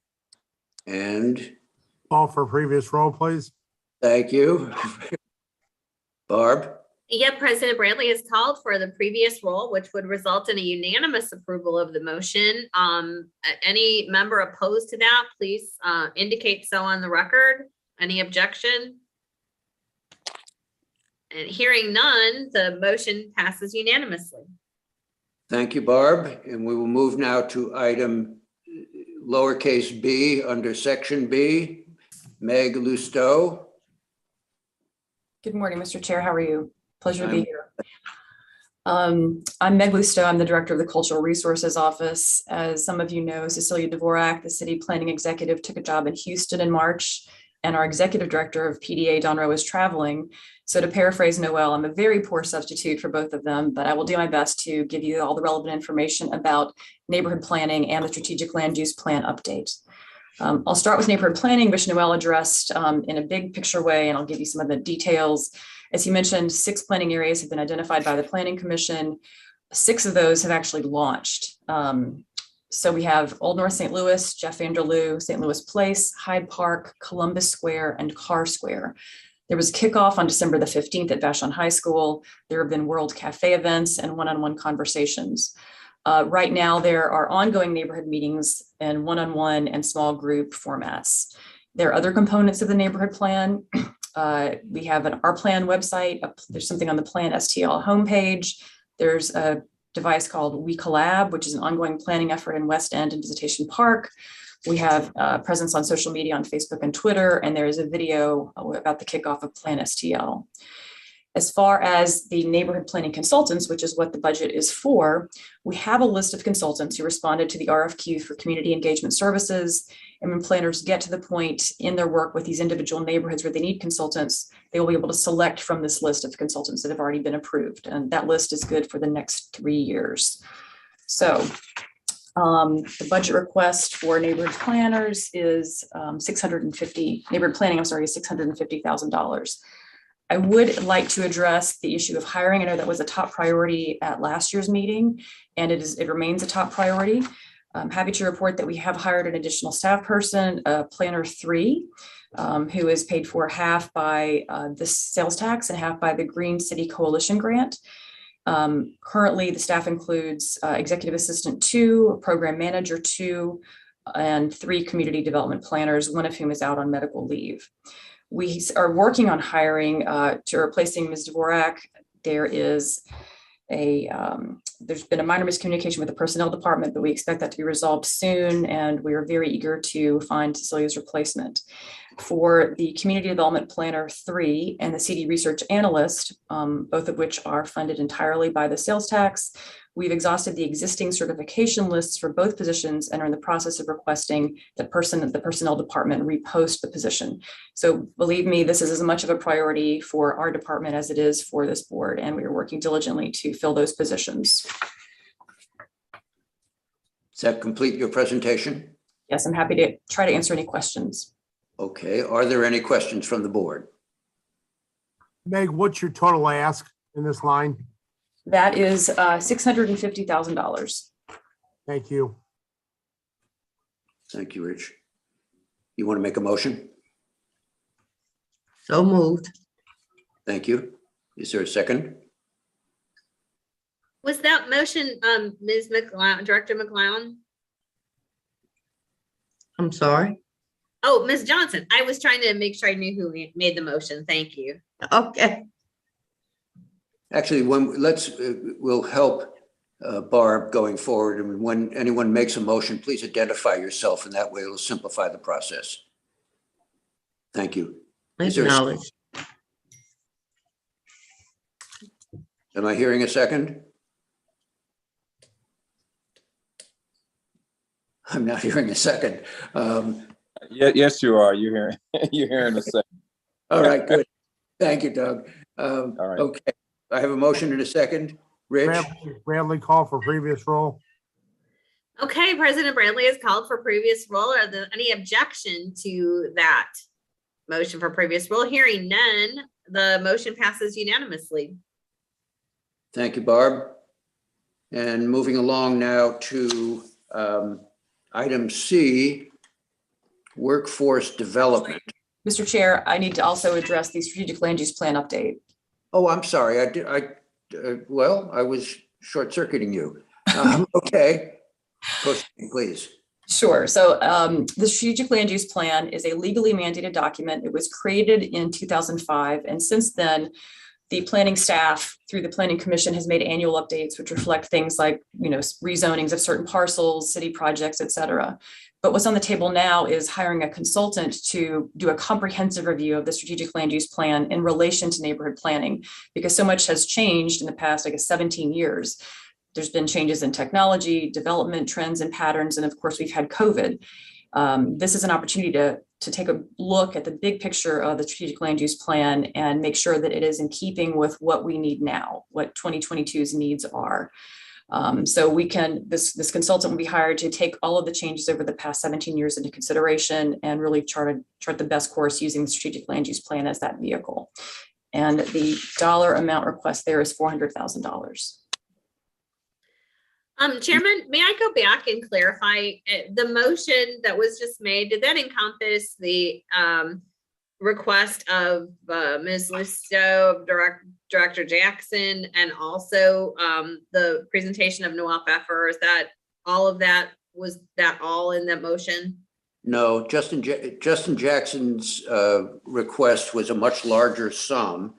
And Call for previous roll, please. thank you. Barb? Yeah, President Bradley has called for the previous roll, which would result in a unanimous approval of the motion. Any member opposed to that, please indicate so on the record. Any objection? And hearing none, the motion passes unanimously. Thank you, Barb. And we will move now to item lowercase b under section B. Meg Lousteau. Good morning, Mr. Chair. How are you? Pleasure to be I'm- here. I'm Meg Lousteau. I'm the Director of the Cultural Resources Office. As some of you know, Cecilia Dvorak, the City Planning Executive, took a job in Houston in March, and our Executive Director of PDA, Don Rowe, is traveling. So to paraphrase Noel, I'm a very poor substitute for both of them, but I will do my best to give you all the relevant information about neighborhood planning and the strategic land use plan update. I'll start with neighborhood planning, which Noel addressed in a big picture way, and I'll give you some of the details. As he mentioned, 6 planning areas have been identified by the Planning Commission. 6 of those have actually launched. So we have Old North St. Louis, Jeff Vanderloo, St. Louis Place, Hyde Park, Columbus Square, and Carr Square. There was kickoff on December the 15th at Vashon High School. There have been World Cafe events and one-on-one conversations. Right now, there are ongoing neighborhood meetings in one-on-one and small group formats. There are other components of the neighborhood plan. We have an Our Plan website. There's something on the Plan STL homepage. There's a device called We Collab, which is an ongoing planning effort in West End and Visitation Park. We have presence on social media on Facebook and Twitter, and there is a video about the kickoff of Plan STL. As far as the neighborhood planning consultants, which is what the budget is for, we have a list of consultants who responded to the RFQ for community engagement services. And when planners get to the point in their work with these individual neighborhoods where they need consultants, they will be able to select from this list of consultants that have already been approved. And that list is good for the next 3 years. So the budget request for neighborhood planners is neighborhood planning, is $650,000. I would like to address the issue of hiring. I know that was a top priority at last year's meeting, and it remains a top priority. I'm happy to report that we have hired an additional staff person, planner 3, who is paid for half by the sales tax and half by the Green City Coalition grant. Currently, the staff includes executive assistant 2, program manager 2, and 3 community development planners, one of whom is out on medical leave. We are working on hiring to replacing Ms. Dvorak. There's been a minor miscommunication with the personnel department, but we expect that to be resolved soon, and we are very eager to find Cecilia's replacement. For the Community Development Planner 3 and the CD Research Analyst, both of which are funded entirely by the sales tax, we've exhausted the existing certification lists for both positions and are in the process of requesting that the personnel department repost the position. So believe me, this is as much of a priority for our department as it is for this board, and we are working diligently to fill those positions. Does that complete your presentation? Yes, I'm happy to try to answer any questions. Okay, are there any questions from the board? Meg, what's your total ask in this line? That is $650,000. Thank you. Thank you, Rich. You want to make a motion? So moved. Thank you. Is there a second? Was that motion, Ms. McLeod, Director McLeod? I'm sorry. Oh, Ms. Johnson. I was trying to make sure I knew who made the motion. Thank you. Okay. Actually, we'll help Barb going forward. And when anyone makes a motion, please identify yourself, and that way it'll simplify the process. Thank you. Is there a- Acknowledge. Am I hearing a second? I'm not hearing a second. Yes, you are. You're hearing, you're hearing a second. All right, good. Thank you, Doug. All right. Okay, I have a motion and a second. Rich, Bradley, call for previous roll. Okay, President Bradley has called for previous roll. Are there any objection to that motion for previous roll? Hearing none, the motion passes unanimously. Thank you, Barb. And moving along now to item C, workforce development. Mr. Chair, I need to also address the strategic land use plan update. Oh, I'm sorry. Well, I was short-circuiting you. Okay, proceed, please. Sure. So the strategic land use plan is a legally mandated document. It was created in 2005. And since then, the planning staff through the Planning Commission has made annual updates, which reflect things like, rezonings of certain parcels, city projects, et cetera. But what's on the table now is hiring a consultant to do a comprehensive review of the strategic land use plan in relation to neighborhood planning, because so much has changed in the past, 17 years. There's been changes in technology, development trends and patterns, and of course, we've had COVID. This is an opportunity to take a look at the big picture of the strategic land use plan and make sure that it is in keeping with what we need now, what 2022's needs are. So this consultant will be hired to take all of the changes over the past 17 years into consideration and really chart the best course using the strategic land use plan as that vehicle. And the dollar amount request there is $400,000. Chairman, may I go back and clarify the motion that was just made? Did that encompass the request of Ms. Lusto, Director Jackson, and also the presentation of Noel Pfeffer? Is that all of that? Was that all in that motion? No, Justin Jackson's request was a much larger sum,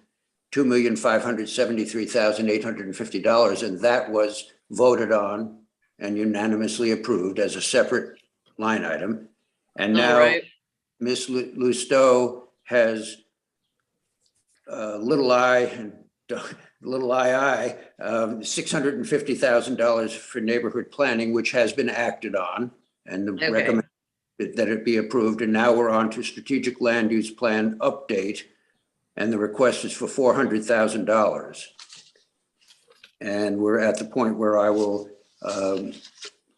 $2,573,850, and that was voted on and unanimously approved as a separate line item. And now Ms. Lusto has little I, $650,000 for neighborhood planning, which has been acted on, and recommend that it be approved. And now we're on to strategic land use plan update, and the request is for $400,000. And we're at the point where I will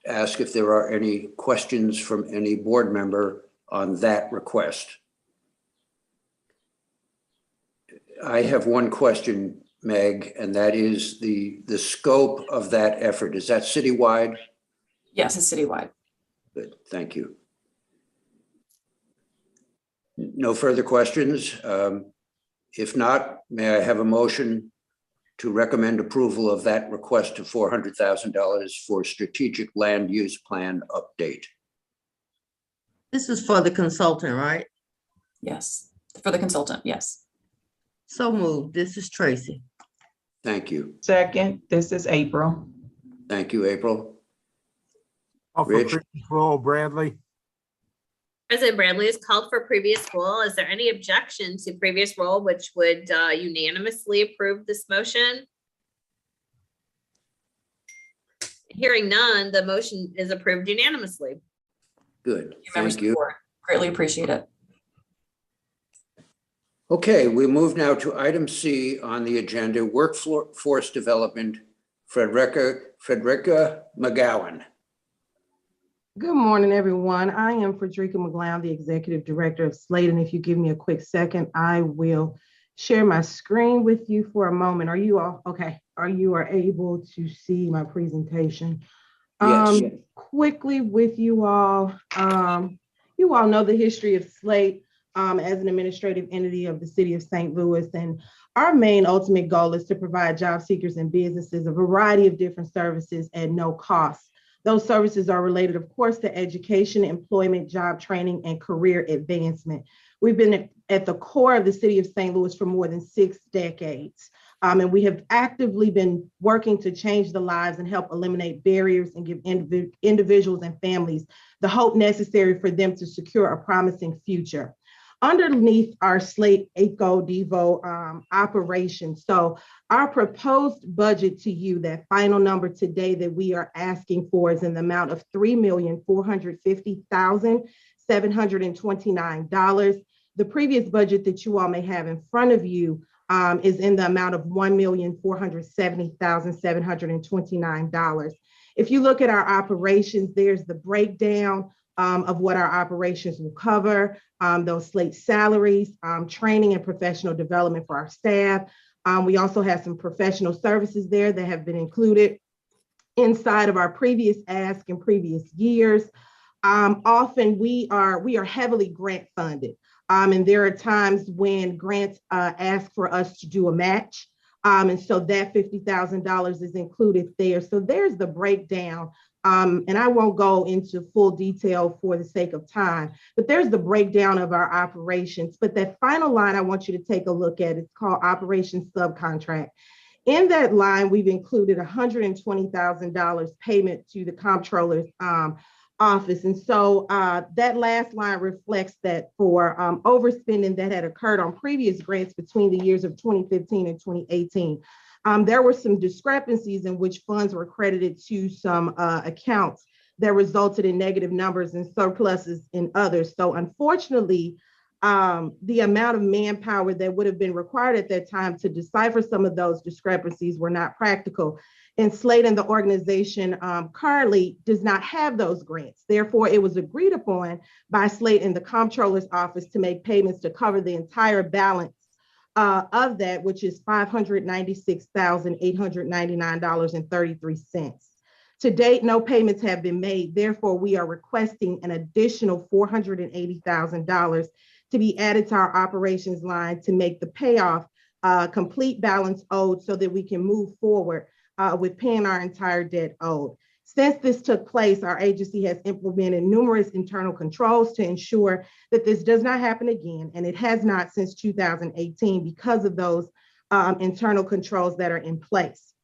ask if there are any questions from any board member on that request. I have one question, Meg, and that is the scope of that effort. Is that citywide? Yes, it's citywide. Good, thank you. No further questions? If not, may I have a motion to recommend approval of that request of $400,000 for strategic land use plan update? This is for the consultant, right? Yes, for the consultant, yes. So moved. This is Tracy. Thank you. Second, this is April. Thank you, April. Call for Rich? previous roll, Bradley. President Bradley has called for previous roll. Is there any objection to previous roll, which would unanimously approve this motion? Hearing none, the motion is approved unanimously. Good, Members thank you. support. Greatly appreciate it. Okay, we move now to item C on the agenda, workforce development, Frederica McGowan. Good morning, everyone. I am Frederica McGlown, the Executive Director of SLATE, and if you give me a quick second, I will share my screen with you for a moment. Are you all okay? Are you able to see my presentation? Yes. Quickly with you all know the history of SLATE as an administrative entity of the City of St. Louis, and our main ultimate goal is to provide job seekers and businesses a variety of different services at no cost. Those services are related, of course, to education, employment, job training, and career advancement. We've been at the core of the City of St. Louis for more than 6 decades. And we have actively been working to change the lives and help eliminate barriers and give individuals and families the hope necessary for them to secure a promising future. Underneath our SLATE ECO Devo operation. So our proposed budget to you, that final number today that we are asking for, is in the amount of $3,450,729. The previous budget that you all may have in front of you is in the amount of $1,470,729. If you look at our operations, there's the breakdown of what our operations will cover, those slate salaries, training and professional development for our staff. We also have some professional services there that have been included inside of our previous ask in previous years. Often we are heavily grant funded. And there are times when grants ask for us to do a match. And so that $50,000 is included there. So there's the breakdown. And I won't go into full detail for the sake of time, but there's the breakdown of our operations. But that final line I want you to take a look at, it's called operations subcontract. In that line, we've included $120,000 payment to the comptroller's office. And so that last line reflects that for overspending that had occurred on previous grants between the years of 2015 and 2018. There were some discrepancies in which funds were credited to some accounts that resulted in negative numbers and surpluses in others. So unfortunately, the amount of manpower that would have been required at that time to decipher some of those discrepancies were not practical. And Slate and the organization currently does not have those grants. Therefore, it was agreed upon by Slate and the comptroller's office to make payments to cover the entire balance of that, which is $596,899.33. To date, no payments have been made. Therefore, we are requesting an additional $480,000 to be added to our operations line to make the payoff complete balance owed so that we can move forward with paying our entire debt owed. Since this took place, our agency has implemented numerous internal controls to ensure that this does not happen again, and it has not since 2018 because of those internal controls that are in place.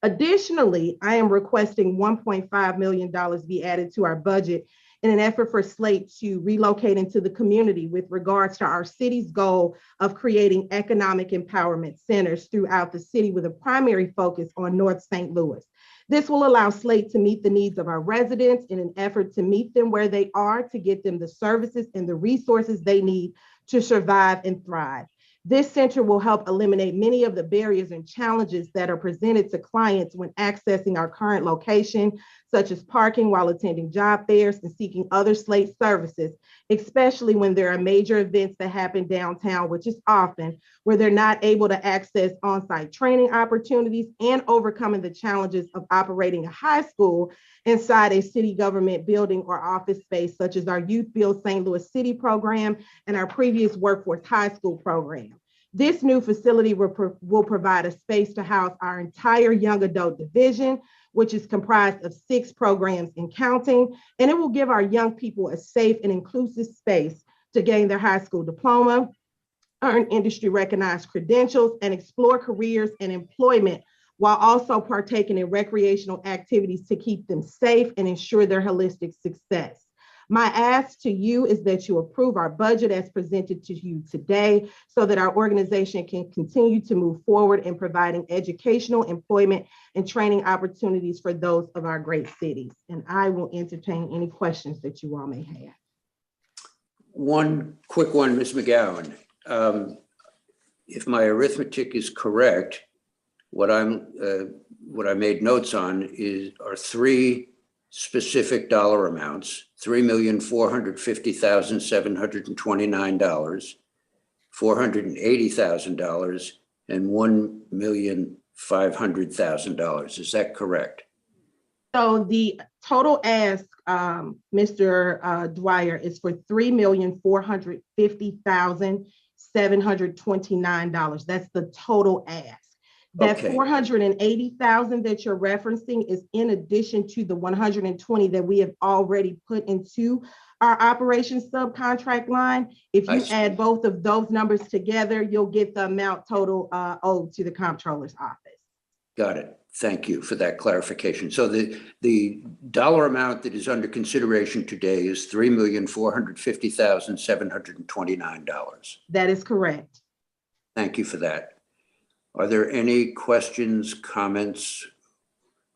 Additionally, I am requesting $1.5 million be added to our budget in an effort for Slate to relocate into the community with regards to our city's goal of creating economic empowerment centers throughout the city with a primary focus on North St. Louis. This will allow Slate to meet the needs of our residents in an effort to meet them where they are, to get them the services and the resources they need to survive and thrive. This center will help eliminate many of the barriers and challenges that are presented to clients when accessing our current location, such as parking while attending job fairs and seeking other Slate services, especially when there are major events that happen downtown, which is often where they're not able to access on-site training opportunities, and overcoming the challenges of operating a high school inside a city government building or office space, such as our Youth Build St. Louis City program and our previous Workforce High School program. This new facility will provide a space to house our entire young adult division, which is comprised of 6 programs and counting, and it will give our young people a safe and inclusive space to gain their high school diploma, earn industry recognized credentials, and explore careers and employment while also partaking in recreational activities to keep them safe and ensure their holistic success. My ask to you is that you approve our budget as presented to you today so that our organization can continue to move forward in providing educational, employment, and training opportunities for those of our great cities. And I will entertain any questions that you all may have. One quick one, Ms. McGowan. If my arithmetic is correct, what I made notes on are 3 specific dollar amounts: $3,450,729, $480,000, and $1,500,000. Is that correct? So the total ask, Mr. Dwyer, is for $3,450,729. That's the total ask. That Okay. $480,000 that you're referencing is in addition to the $120 that we have already put into our operations subcontract line. If you add both of those numbers together, you'll get the amount total owed to the comptroller's office. Got it. Thank you for that clarification. So the dollar amount that is under consideration today is $3,450,729. That is correct. Thank you for that. Are there any questions, comments,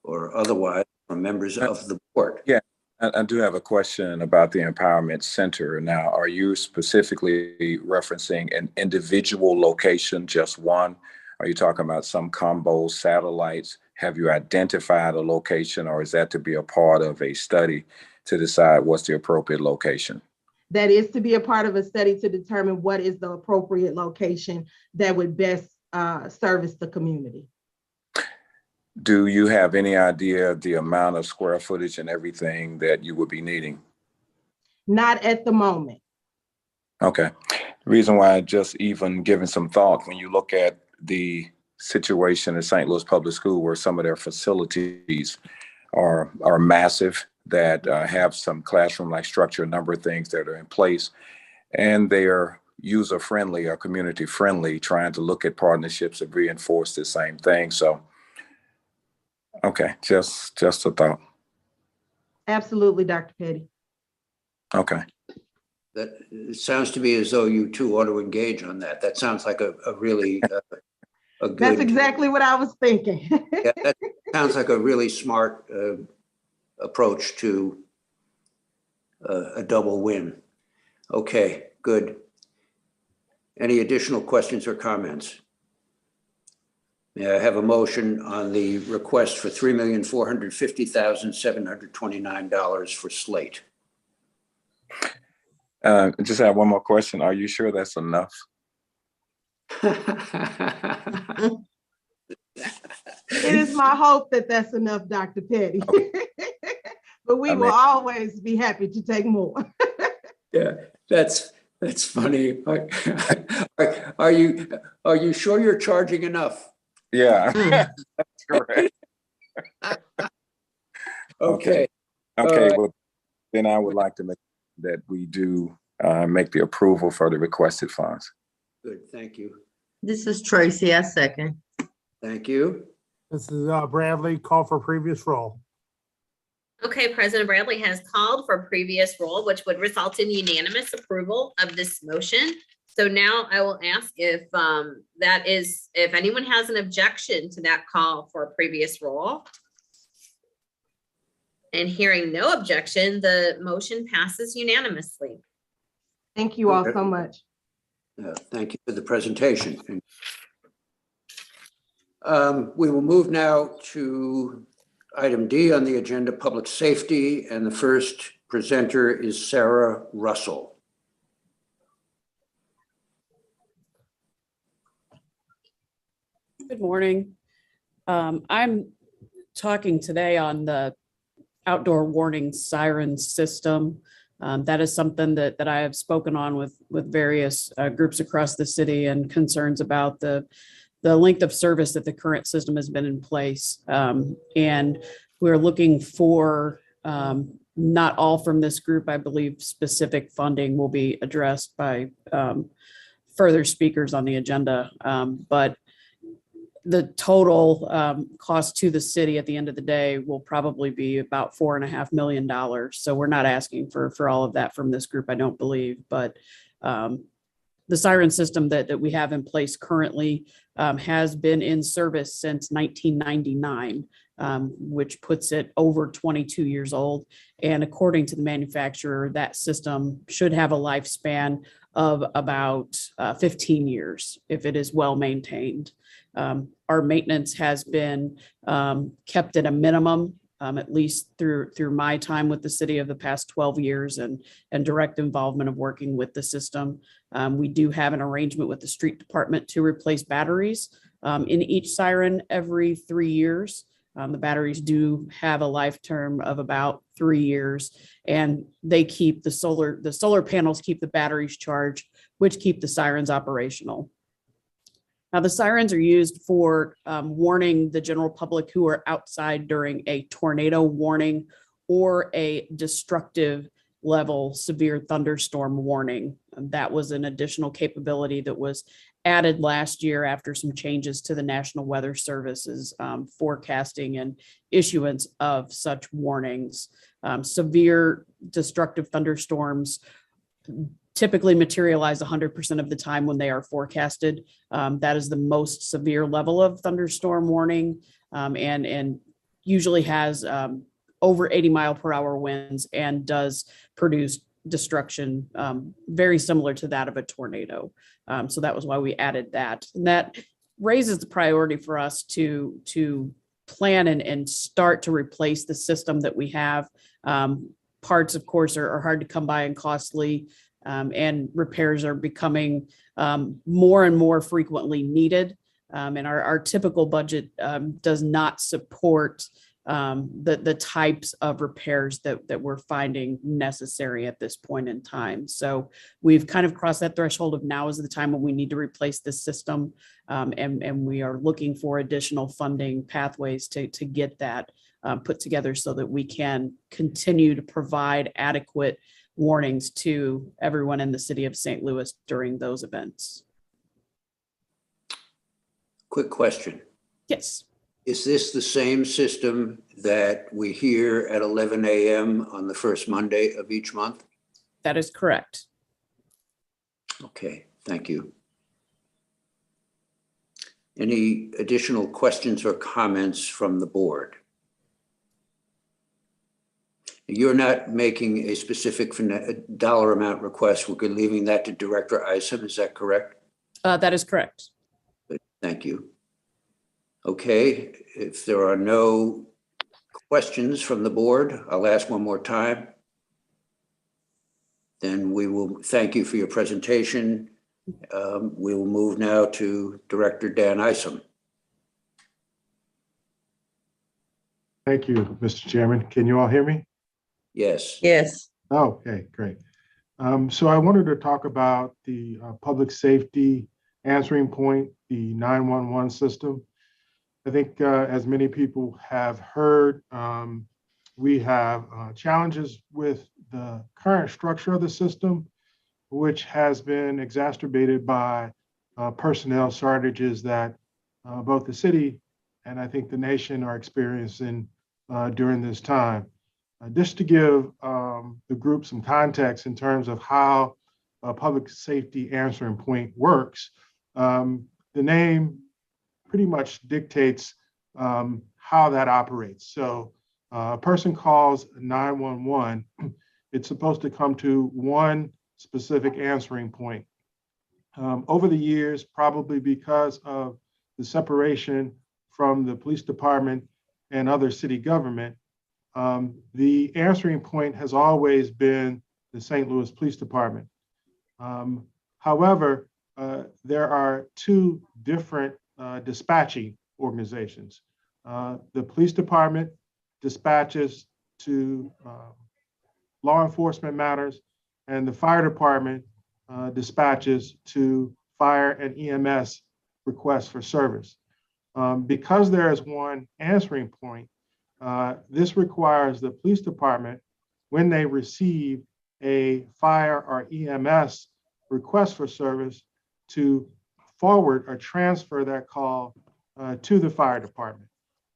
or otherwise from members of the board? Yeah, I do have a question about the Empowerment Center. Now, are you specifically referencing an individual location, just one? Are you talking about some combo satellites Have you identified a location, or is that to be a part of a study to decide what's the appropriate location? That is to be a part of a study to determine what is the appropriate location that would best service the community. Do you have any idea the amount of square footage and everything that you would be needing? Not at the moment. Okay. The reason why I just even given some thought, when you look at the situation in St. Louis Public School, where some of their facilities are massive, that have some classroom-like structure, a number of things that are in place, and they are user-friendly or community-friendly, trying to look at partnerships and reinforce the same thing. So, okay, just a thought. Absolutely, Dr. Petty. Okay. That it sounds to me as though you two ought to engage on that. That sounds like a really a good. That's exactly what I was thinking. Yeah, that sounds like a really smart approach to a double win. Okay, good. Any additional questions or comments? May I have a motion on the request for $3,450,729 for Slate? Just have one more question. Are you sure that's enough? It is my hope that that's enough, Dr. Petty. But we will always be happy to take more. Yeah, that's funny. Are you sure you're charging enough? Yeah, that's correct. Okay. Okay, well, then I would like to make that we do make the approval for the requested funds. Good, thank you. This is Tracy, I second. Thank you. This is Bradley, call for previous roll. Okay, President Bradley has called for previous roll, which would result in unanimous approval of this motion. So now I will ask if if anyone has an objection to that call for a previous roll. And hearing no objection, the motion passes unanimously. Thank you all so much. Thank you for the presentation. We will move now to item D on the agenda, public safety, and the first presenter is Sarah Russell. Good morning. I'm talking today on the outdoor warning siren system. That is something that I have spoken on with various groups across the city, and concerns about the length of service that the current system has been in place. And we're looking for, not all from this group, I believe specific funding will be addressed by further speakers on the agenda. But the total cost to the city at the end of the day will probably be about $4.5 million. So we're not asking for all of that from this group, I don't believe. But the siren system that we have in place currently has been in service since 1999, which puts it over 22 years old. And according to the manufacturer, that system should have a lifespan of about 15 years if it is well maintained. Our maintenance has been kept at a minimum, at least through my time with the city of the past 12 years and direct involvement of working with the system. We do have an arrangement with the street department to replace batteries in each siren every 3 years. The batteries do have a life term of about 3 years, and they keep the solar panels keep the batteries charged, which keep the sirens operational. Now, the sirens are used for warning the general public who are outside during a tornado warning or a destructive level severe thunderstorm warning. And that was an additional capability that was added last year after some changes to the National Weather Service's forecasting and issuance of such warnings. Severe destructive thunderstorms typically materialize 100% of the time when they are forecasted. That is the most severe level of thunderstorm warning, and usually has over 80-mile-per-hour winds and does produce destruction very similar to that of a tornado. So that was why we added that. And that raises the priority for us to plan and start to replace the system that we have. Parts, of course, are hard to come by and costly, and repairs are becoming more and more frequently needed. And our typical budget does not support the types of repairs that we're finding necessary at this point in time. So we've kind of crossed that threshold of now is the time when we need to replace this system. And we are looking for additional funding pathways to get that put together so that we can continue to provide adequate warnings to everyone in the city of St. Louis during those events. Quick question. Yes. Is this the same system that we hear at 11 a.m. on the first Monday of each month? That is correct. Okay, thank you. Any additional questions or comments from the board? You're not making a specific dollar amount request. We're leaving that to Director Isom. Is that correct? That is correct. Good, thank you. Okay, if there are no questions from the board, I'll ask one more time. Then we will thank you for your presentation. We will move now to Director Dan Isom. Thank you, Mr. Chairman. Can you all hear me? Yes. Yes. Okay, great. So I wanted to talk about the public safety answering point, the 911 system. I think as many people have heard, we have challenges with the current structure of the system, which has been exacerbated by personnel shortages that both the city and I think the nation are experiencing during this time. Just to give the group some context in terms of how a public safety answering point works, the name pretty much dictates how that operates. So a person calls 911, it's supposed to come to one specific answering point. Over the years, probably because of the separation from the police department and other city government, the answering point has always been the St. Louis Police Department. However, there are two different dispatching organizations. The police department dispatches to law enforcement matters, and the fire department dispatches to fire and EMS requests for service. Because there is one answering point, this requires the police department, when they receive a fire or EMS request for service, to forward or transfer that call to the fire department.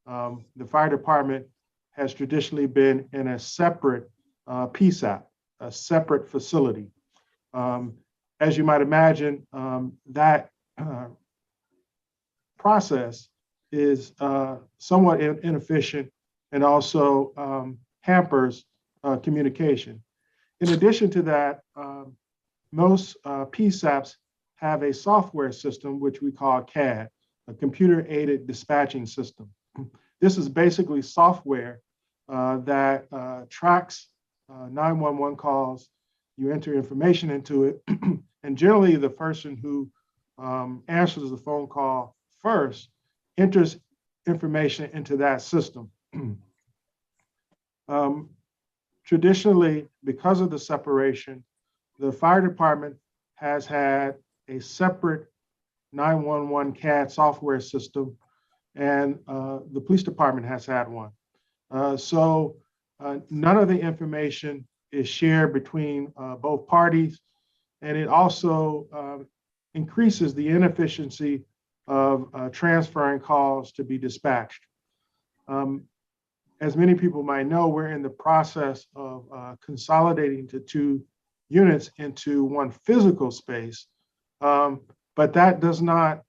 The fire department has traditionally been in a separate PSAP, a separate facility. As you might imagine, that process is somewhat inefficient and also hampers communication. In addition to that, most PSAPs have a software system, which we call CAD, a computer-aided dispatching system. This is basically software that tracks 911 calls. You enter information into it, and generally the person who answers the phone call first enters information into that system. Traditionally, because of the separation, the fire department has had a separate 911 CAD software system, and the police department has had one. So none of the information is shared between both parties, and it also increases the inefficiency of transferring calls to be dispatched. As many people might know, we're in the process of consolidating the two units into one physical space, but that does not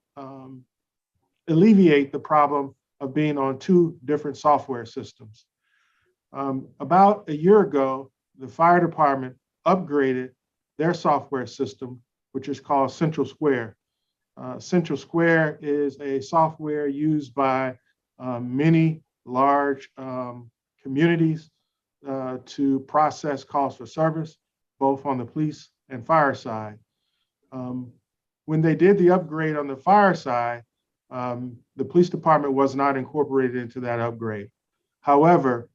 alleviate the problem of being on two different software systems. About a year ago, the fire department upgraded their software system, which is called Central Square. Central Square is a software used by many large communities to process calls for service, both on the police and fire side. When they did the upgrade on the fire side, the police department was not incorporated into that upgrade. However,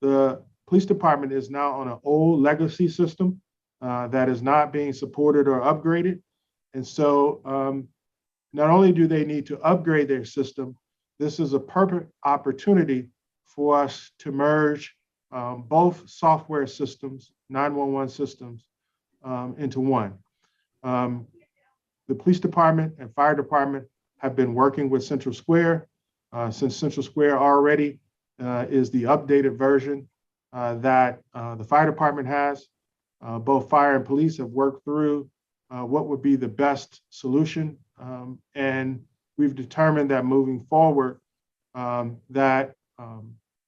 the police department is now on an old legacy system that is not being supported or upgraded. And so not only do they need to upgrade their system, this is a perfect opportunity for us to merge both software systems, 911 systems, into one. The police department and fire department have been working with Central Square since Central Square already is the updated version that the fire department has. Both fire and police have worked through what would be the best solution. And we've determined that moving forward, that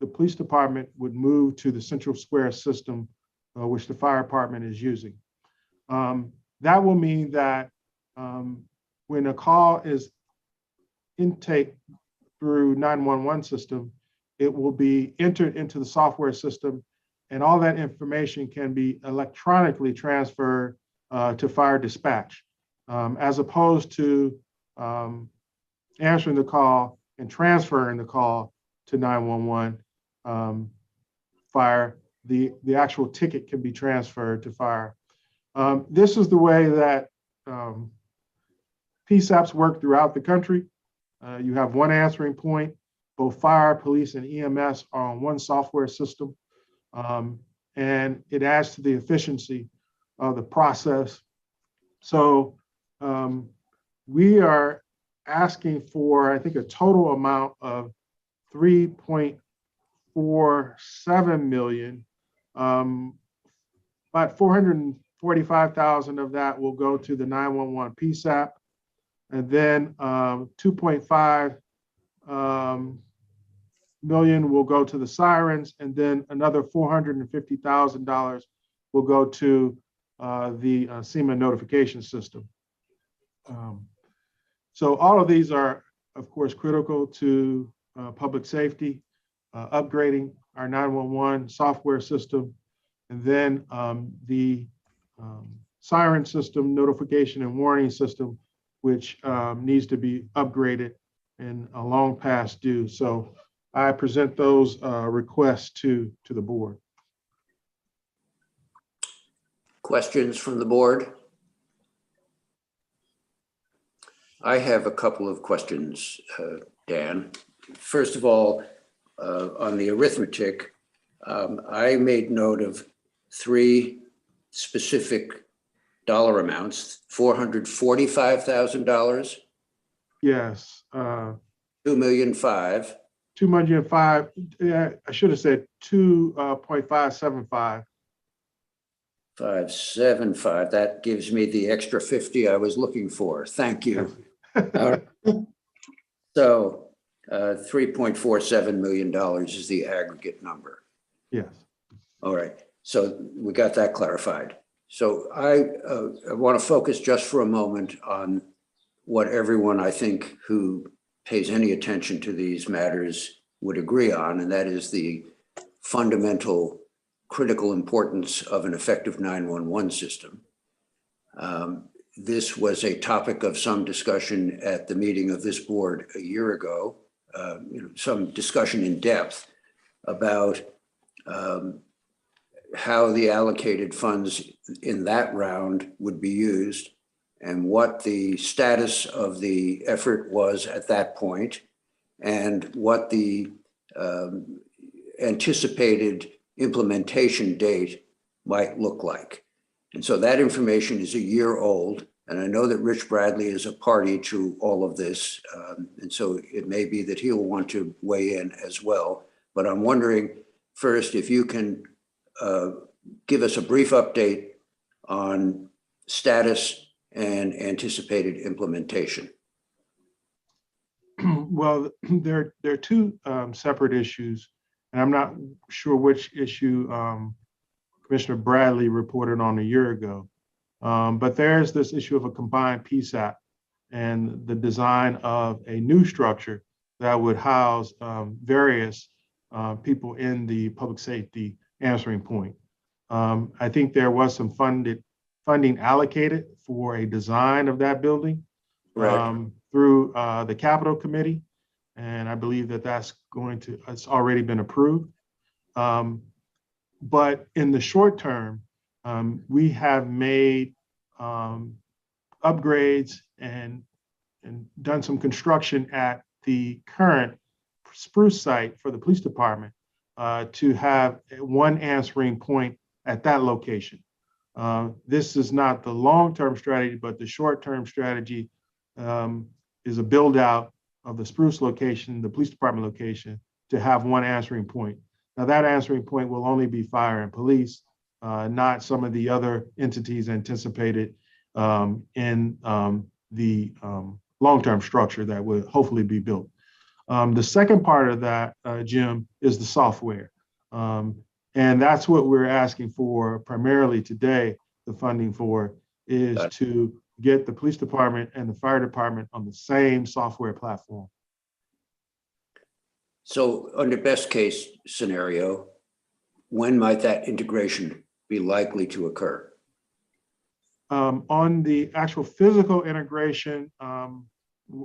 the police department would move to the Central Square system, which the fire department is using. That will mean that when a call is intake through 911 system, it will be entered into the software system, and all that information can be electronically transferred to fire dispatch, as opposed to answering the call and transferring the call to 911 fire. The actual ticket can be transferred to fire. This is the way that PSAPs work throughout the country. You have one answering point. Both fire, police, and EMS are on one software system. And it adds to the efficiency of the process. So we are asking for, I think, a total amount of $3.47 million. About $445,000 of that will go to the 911 PSAP, and then 2.5 million will go to the sirens, and then another $450,000 will go to the SEMA notification system. So all of these are, of course, critical to public safety, upgrading our 911 software system, and then the Siren system, notification and warning system, which needs to be upgraded and long past due. So I present those requests to the board. Questions from the board? I have a couple of questions, Dan. First of all, on the arithmetic, I made note of three specific dollar amounts: $445,000. Yes. $2.5 million. 2 million 5. Yeah, I should have said 2.575. 575. That gives me the extra 50 I was looking for. Thank you. All right. So $3.47 million is the aggregate number. Yes. All right. So we got that clarified. So I want to focus just for a moment on what everyone, I think, who pays any attention to these matters would agree on, and that is the fundamental critical importance of an effective 911 system. This was a topic of some discussion at the meeting of this board a year ago, some discussion in depth about how the allocated funds in that round would be used and what the status of the effort was at that point and what the anticipated implementation date might look like. And so that information is a year old. And I know that Rich Bradley is a party to all of this. And so it may be that he'll want to weigh in as well. But I'm wondering first if you can give us a brief update on status and anticipated implementation. Well, there are two separate issues, and I'm not sure which issue Commissioner Bradley reported on a year ago. But there's this issue of a combined PSAP and the design of a new structure that would house various people in the public safety answering point. I think there was some funding allocated for a design of that building through the Capital Committee. And I believe that it's already been approved. But in the short term, we have made upgrades and done some construction at the current Spruce site for the police department to have one answering point at that location. This is not the long-term strategy, but the short-term strategy is a build out of the Spruce location, the police department location, to have one answering point. Now that answering point will only be fire and police, not some of the other entities anticipated in the long-term structure that will hopefully be built. The second part of that, Jim, is the software. And that's what we're asking for primarily today. The funding for is to get the police department and the fire department on the same software platform. So under best case scenario, when might that integration be likely to occur? On the actual physical integration,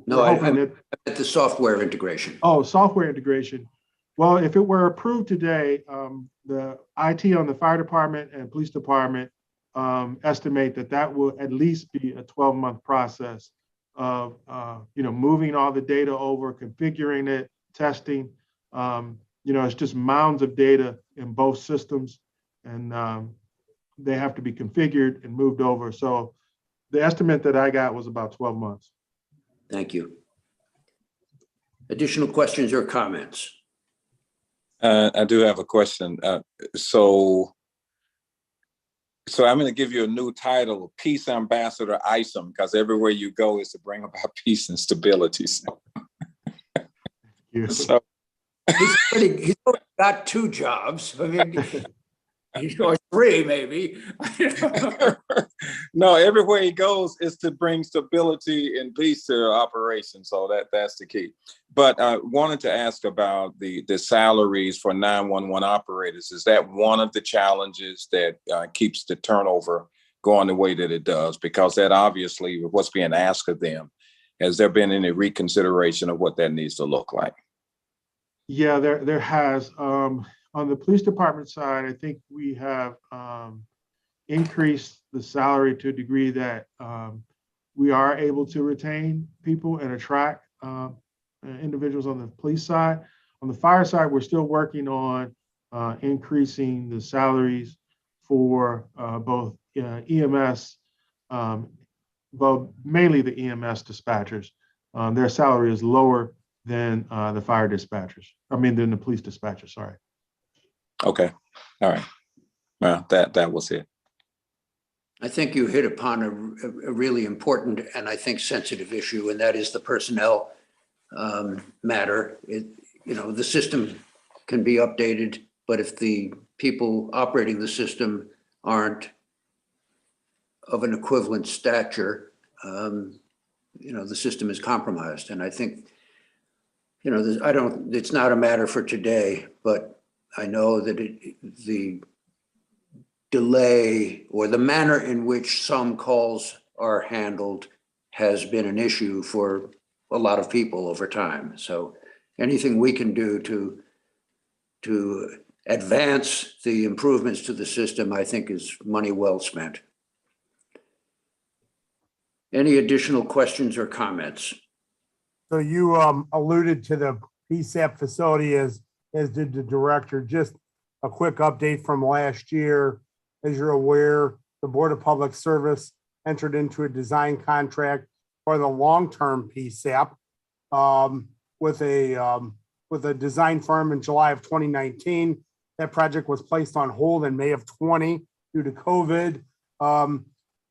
No, I'm at the software integration. Oh, software integration. Well, if it were approved today, the IT on the fire department and police department estimate that will at least be a 12-month process of moving all the data over, configuring it, testing. It's just mounds of data in both systems, and they have to be configured and moved over. So the estimate that I got was about 12 months. Thank you. Additional questions or comments? I do have a question. So I'm going to give you a new title, Peace Ambassador Isom, because everywhere you go is to bring about peace and stability. So he's already got 2 jobs. I mean, he's going 3 maybe. No, everywhere he goes is to bring stability and peace to operations. So that's the key. But I wanted to ask about the salaries for 911 operators. Is that one of the challenges that keeps the turnover going the way that it does? Because that obviously what's being asked of them. Has there been any reconsideration of what that needs to look like? Yeah, there has. On the police department side, I think we have increased the salary to a degree that we are able to retain people and attract individuals on the police side. On the fire side, we're still working on increasing the salaries for both EMS, but mainly the EMS dispatchers. Their salary is lower than the fire dispatchers. Than the police dispatchers, sorry. Okay, all right. Well, that was it. I think you hit upon a really important and I think sensitive issue, and that is the personnel matter. The system can be updated, but if the people operating the system aren't of an equivalent stature, the system is compromised. And I think, it's not a matter for today, but I know that the delay or the manner in which some calls are handled has been an issue for a lot of people over time. So anything we can do to advance the improvements to the system, I think is money well spent. Any additional questions or comments? So you alluded to the PSAP facility as did the director. Just a quick update from last year. As you're aware, the Board of Public Service entered into a design contract for the long-term PSAP with a design firm in July of 2019. That project was placed on hold in May of 20 due to COVID.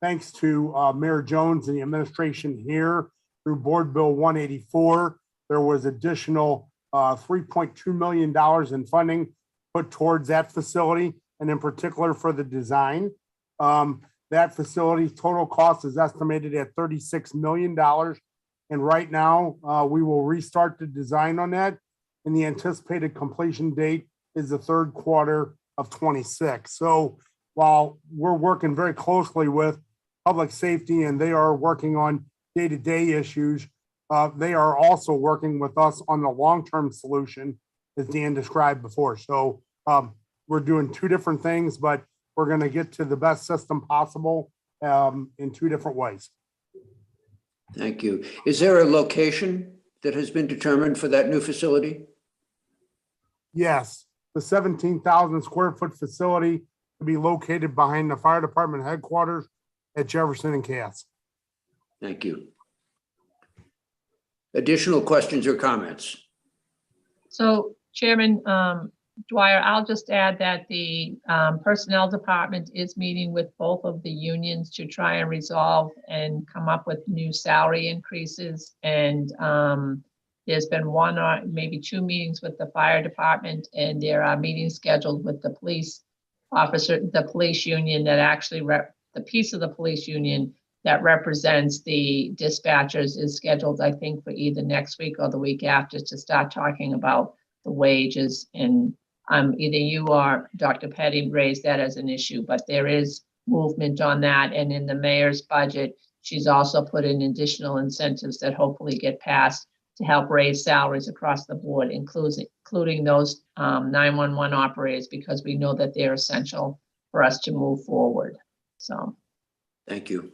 Thanks to Mayor Jones and the administration here through Board Bill 184, there was additional $3.2 million in funding put towards that facility, and in particular for the design. That facility's total cost is estimated at $36 million And right now, we will restart the design on that. And the anticipated completion date is the third quarter of 26. So while we're working very closely with public safety and they are working on day-to-day issues, they are also working with us on the long-term solution, as Dan described before. So we're doing two different things, but we're going to get to the best system possible in two different ways. Thank you. Is there a location that has been determined for that new facility? Yes, the 17,000 square foot facility to be located behind the fire department headquarters at Jefferson and Cass. Thank you. Additional questions or comments? So Chairman Dwyer, I'll just add that the Personnel Department is meeting with both of the unions to try and resolve and come up with new salary increases. And there's been one or maybe two meetings with the fire department, and there are meetings scheduled with the police officer, the police union that actually the piece of the police union that represents the dispatchers is scheduled, I think, for either next week or the week after to start talking about the wages. And either you or Dr. Petty raised that as an issue, but there is movement on that. And in the mayor's budget, she's also put in additional incentives that hopefully get passed to help raise salaries across the board, including those 911 operators, because we know that they're essential for us to move forward. So. Thank you.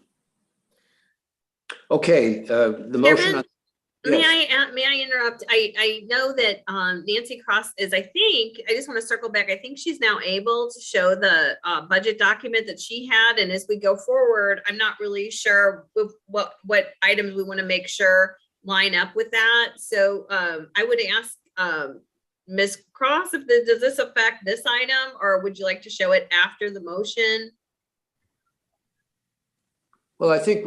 Okay, the motion. Chairman, may I interrupt? I know that Nancy Cross is, I just want to circle back. I think she's now able to show the budget document that she had. And as we go forward, I'm not really sure what items we want to make sure line up with that. So I would ask Ms. Cross, does this affect this item, or would you like to show it after the motion? Well, I think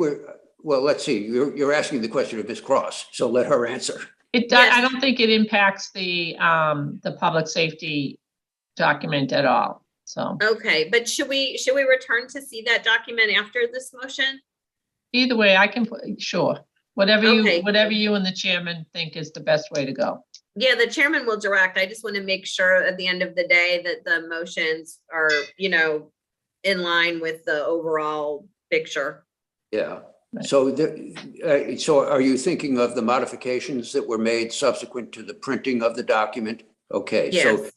let's see, you're asking the question of Ms. Cross, so let her answer. It does. Yes. I don't think it impacts the public safety document at all. So. Okay, but should we return to see that document after this motion? Either way, I can sure. Whatever you and the chairman think is the best way to go. Yeah, the chairman will direct. I just want to make sure at the end of the day that the motions are, in line with the overall picture. Yeah. Right. So are you thinking of the modifications that were made subsequent to the printing of the document? Okay. Yes.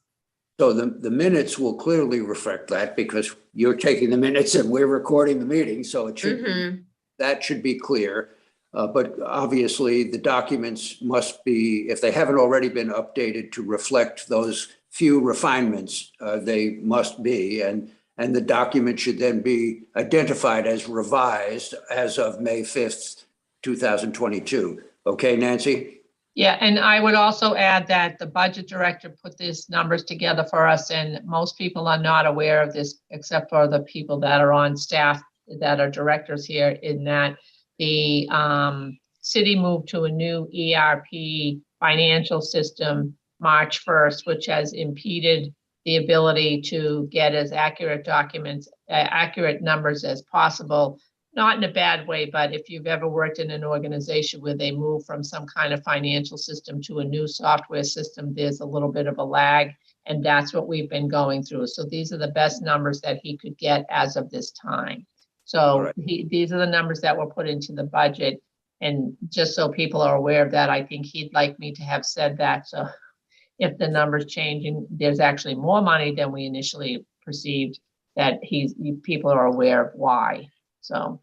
So the minutes will clearly reflect that, because you're taking the minutes and we're recording the meeting. So it should that should be clear. But obviously the documents must be, if they haven't already been updated to reflect those few refinements, they must be. And the document should then be identified as revised as of May 5th, 2022. Okay, Nancy? Yeah, and I would also add that the budget director put these numbers together for us, and most people are not aware of this except for the people that are on staff that are directors here, in that the city moved to a new ERP financial system March 1st, which has impeded the ability to get as accurate numbers as possible, not in a bad way, but if you've ever worked in an organization where they move from some kind of financial system to a new software system, there's a little bit of a lag, and that's what we've been going through. So these are the best numbers that he could get as of this time. So these are the numbers that were put into the budget. And just so people are aware of that, I think he'd like me to have said that. So if the numbers change and there's actually more money than we initially perceived, that people are aware of why. So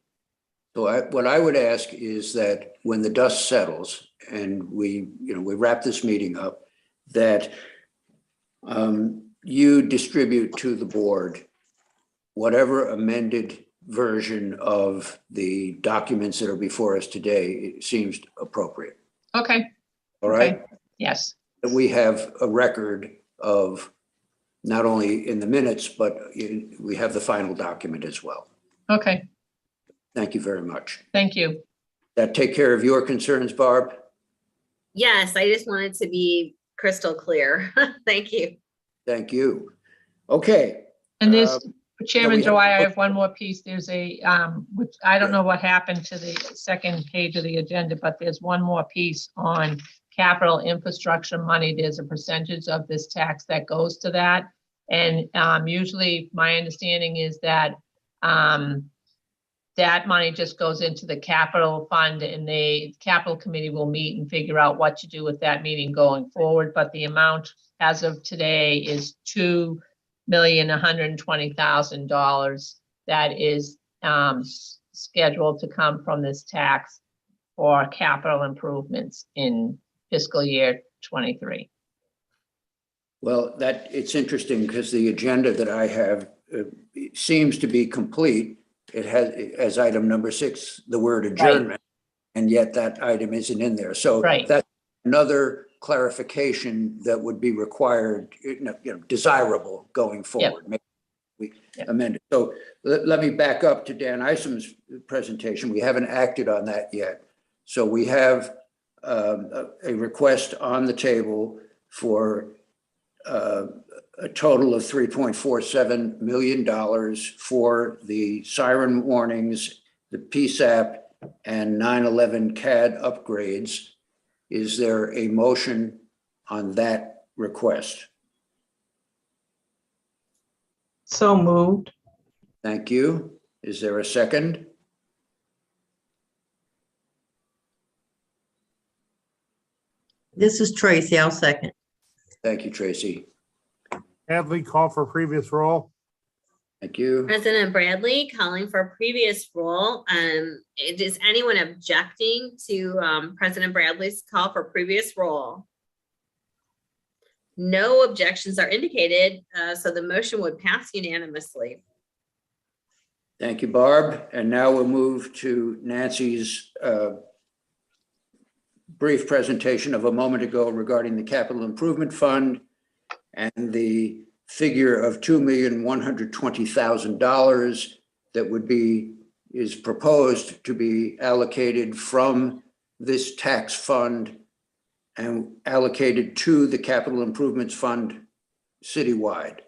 what I would ask is that when the dust settles and we wrap this meeting up, that you distribute to the board whatever amended version of the documents that are before us today seems appropriate. Okay. All right. Okay. Yes. We have a record of not only in the minutes, but we have the final document as well. Okay. Thank you very much. Thank you. That take care of your concerns, Barb? Yes, I just wanted to be crystal clear. Thank you. Thank you. Okay. And there's Chairman we have- Dwyer, I have one more piece. There's a, which I don't know what happened to the second page of the agenda, but there's one more piece on capital infrastructure money. There's a percentage of this tax that goes to that. And usually my understanding is that that money just goes into the capital fund, and the capital committee will meet and figure out what to do with that meeting going forward. But the amount as of today is $2,120,000 that is scheduled to come from this tax for capital improvements in fiscal year 23. Well, it's interesting because the agenda that I have seems to be complete. It has, as item number 6, the word adjournment, and yet that item isn't in there. So that's another clarification that would be required, desirable going forward. Maybe we amend it. So let me back up to Dan Isom's presentation. We haven't acted on that yet. So we have a request on the table for a total of $3.47 million for the siren warnings, the PSAP, and 9/11 CAD upgrades. Is there a motion on that request? So moved. Thank you. Is there a second? This is Tracy. I'll second. Thank you, Tracy. Bradley, call for previous roll. Thank you. President Bradley calling for a previous roll. Is anyone objecting to President Bradley's call for previous roll? No objections are indicated, so the motion would pass unanimously. Thank you, Barb. And now we'll move to Nancy's brief presentation of a moment ago regarding the Capital Improvement Fund and the figure of $2,120,000 that is proposed to be allocated from this tax fund and allocated to the Capital Improvements Fund citywide.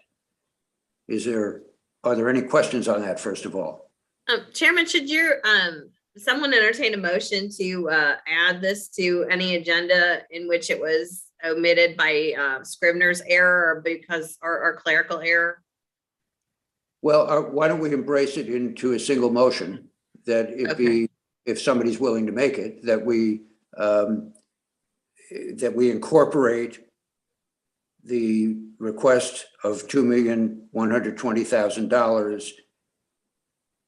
Are there any questions on that, first of all? Chairman, should someone entertain a motion to add this to any agenda in which it was omitted by Scrivener's error or clerical error? Well, why don't we embrace it into a single motion that if somebody's willing to make it, that we incorporate the request of $2,120,000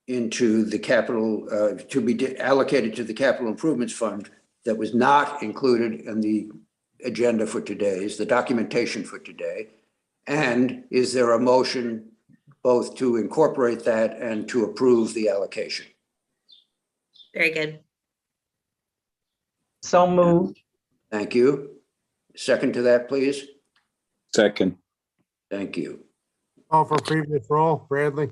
into the capital to be allocated to the Capital Improvements Fund that was not included in the agenda for today, is the documentation for today. And is there a motion both to incorporate that and to approve the allocation? Very good. So moved. Thank you. Second to that, please. Second. Thank you. Call for previous roll. Bradley.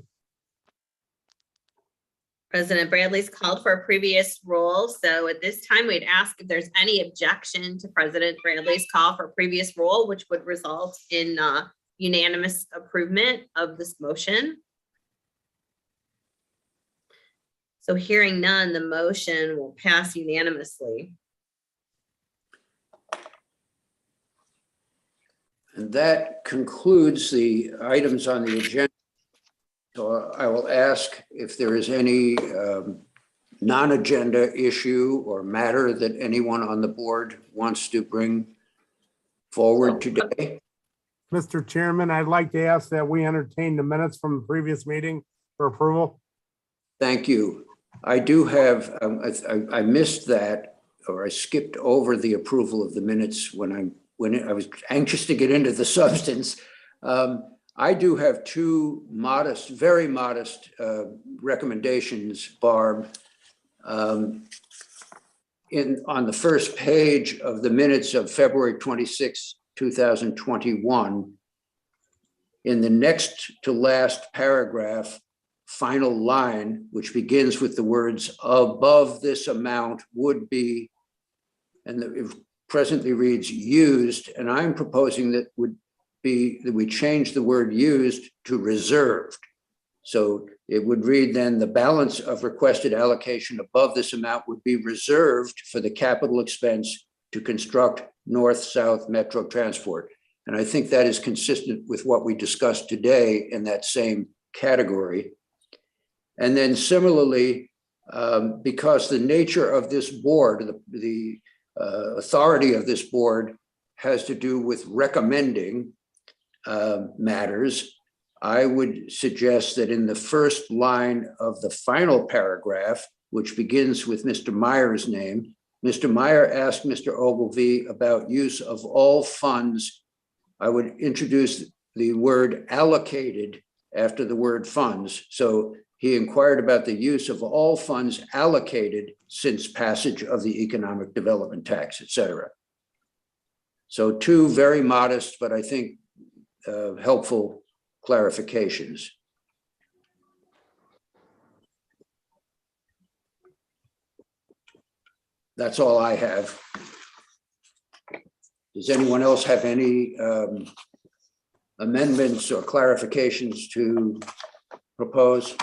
President Bradley's called for a previous roll. So at this time, we'd ask if there's any objection to President Bradley's call for previous roll, which would result in unanimous approval of this motion. So hearing none, the motion will pass unanimously. And that concludes the items on the agenda. So I will ask if there is any non-agenda issue or matter that anyone on the board wants to bring forward today. Mr. Chairman, I'd like to ask that we entertain the minutes from the previous meeting for approval. Thank you. I do have, I missed that, or I skipped over the approval of the minutes when I was anxious to get into the substance. I do have two modest, very modest recommendations, Barb. On the first page of the minutes of February 26, 2021, in the next to last paragraph, final line, which begins with the words above this amount would be, and it presently reads used, and I'm proposing that we change the word used to reserved. So it would read then, the balance of requested allocation above this amount would be reserved for the capital expense to construct north-south metro transport. And I think that is consistent with what we discussed today in that same category. And then similarly, because the nature of this board, the authority of this board has to do with recommending matters, I would suggest that in the first line of the final paragraph, which begins with Mr. Meyer's name, Mr. Meyer asked Mr. Ogilvy about use of all funds. I would introduce the word allocated after the word funds. So he inquired about the use of all funds allocated since passage of the economic development tax, et cetera. So two very modest, but I think helpful clarifications. That's all I have. Does anyone else have any amendments or clarifications to propose?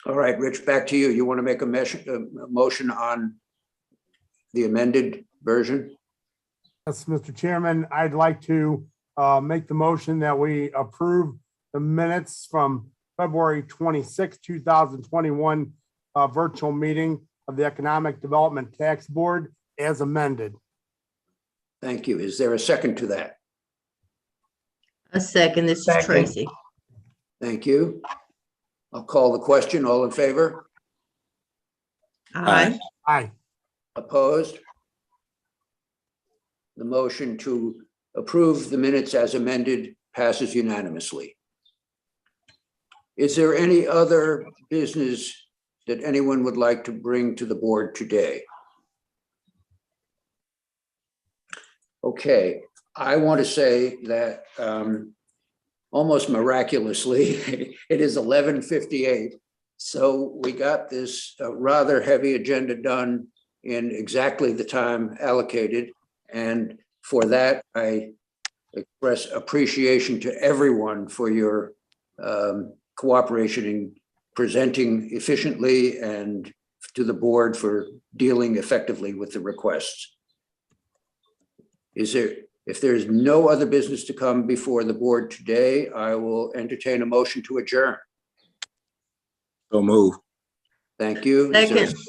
All right, Rich, back to you. You want to make a motion on the amended version? Yes, Mr. Chairman, I'd like to make the motion that we approve the minutes from February 26, 2021 virtual meeting of the Economic Development Tax Board as amended. Thank you. Is there a second to that? A second, this is Second. Tracy. Thank you. I'll call the question. All in favor? Aye. Aye. Opposed? The motion to approve the minutes as amended passes unanimously. Is there any other business that anyone would like to bring to the board today? Okay, I want to say that almost miraculously, it is 11:58. So we got this rather heavy agenda done in exactly the time allocated. And for that, I express appreciation to everyone for your cooperation in presenting efficiently and to the board for dealing effectively with the requests. If there's no other business to come before the board today, I will entertain a motion to adjourn. So move. Thank you. Is there- Second.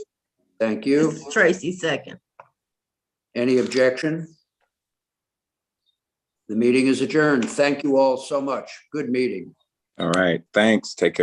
Thank you. This is Tracy, second. Any objection? The meeting is adjourned. Thank you all so much. Good meeting. All right. Thanks. Take care.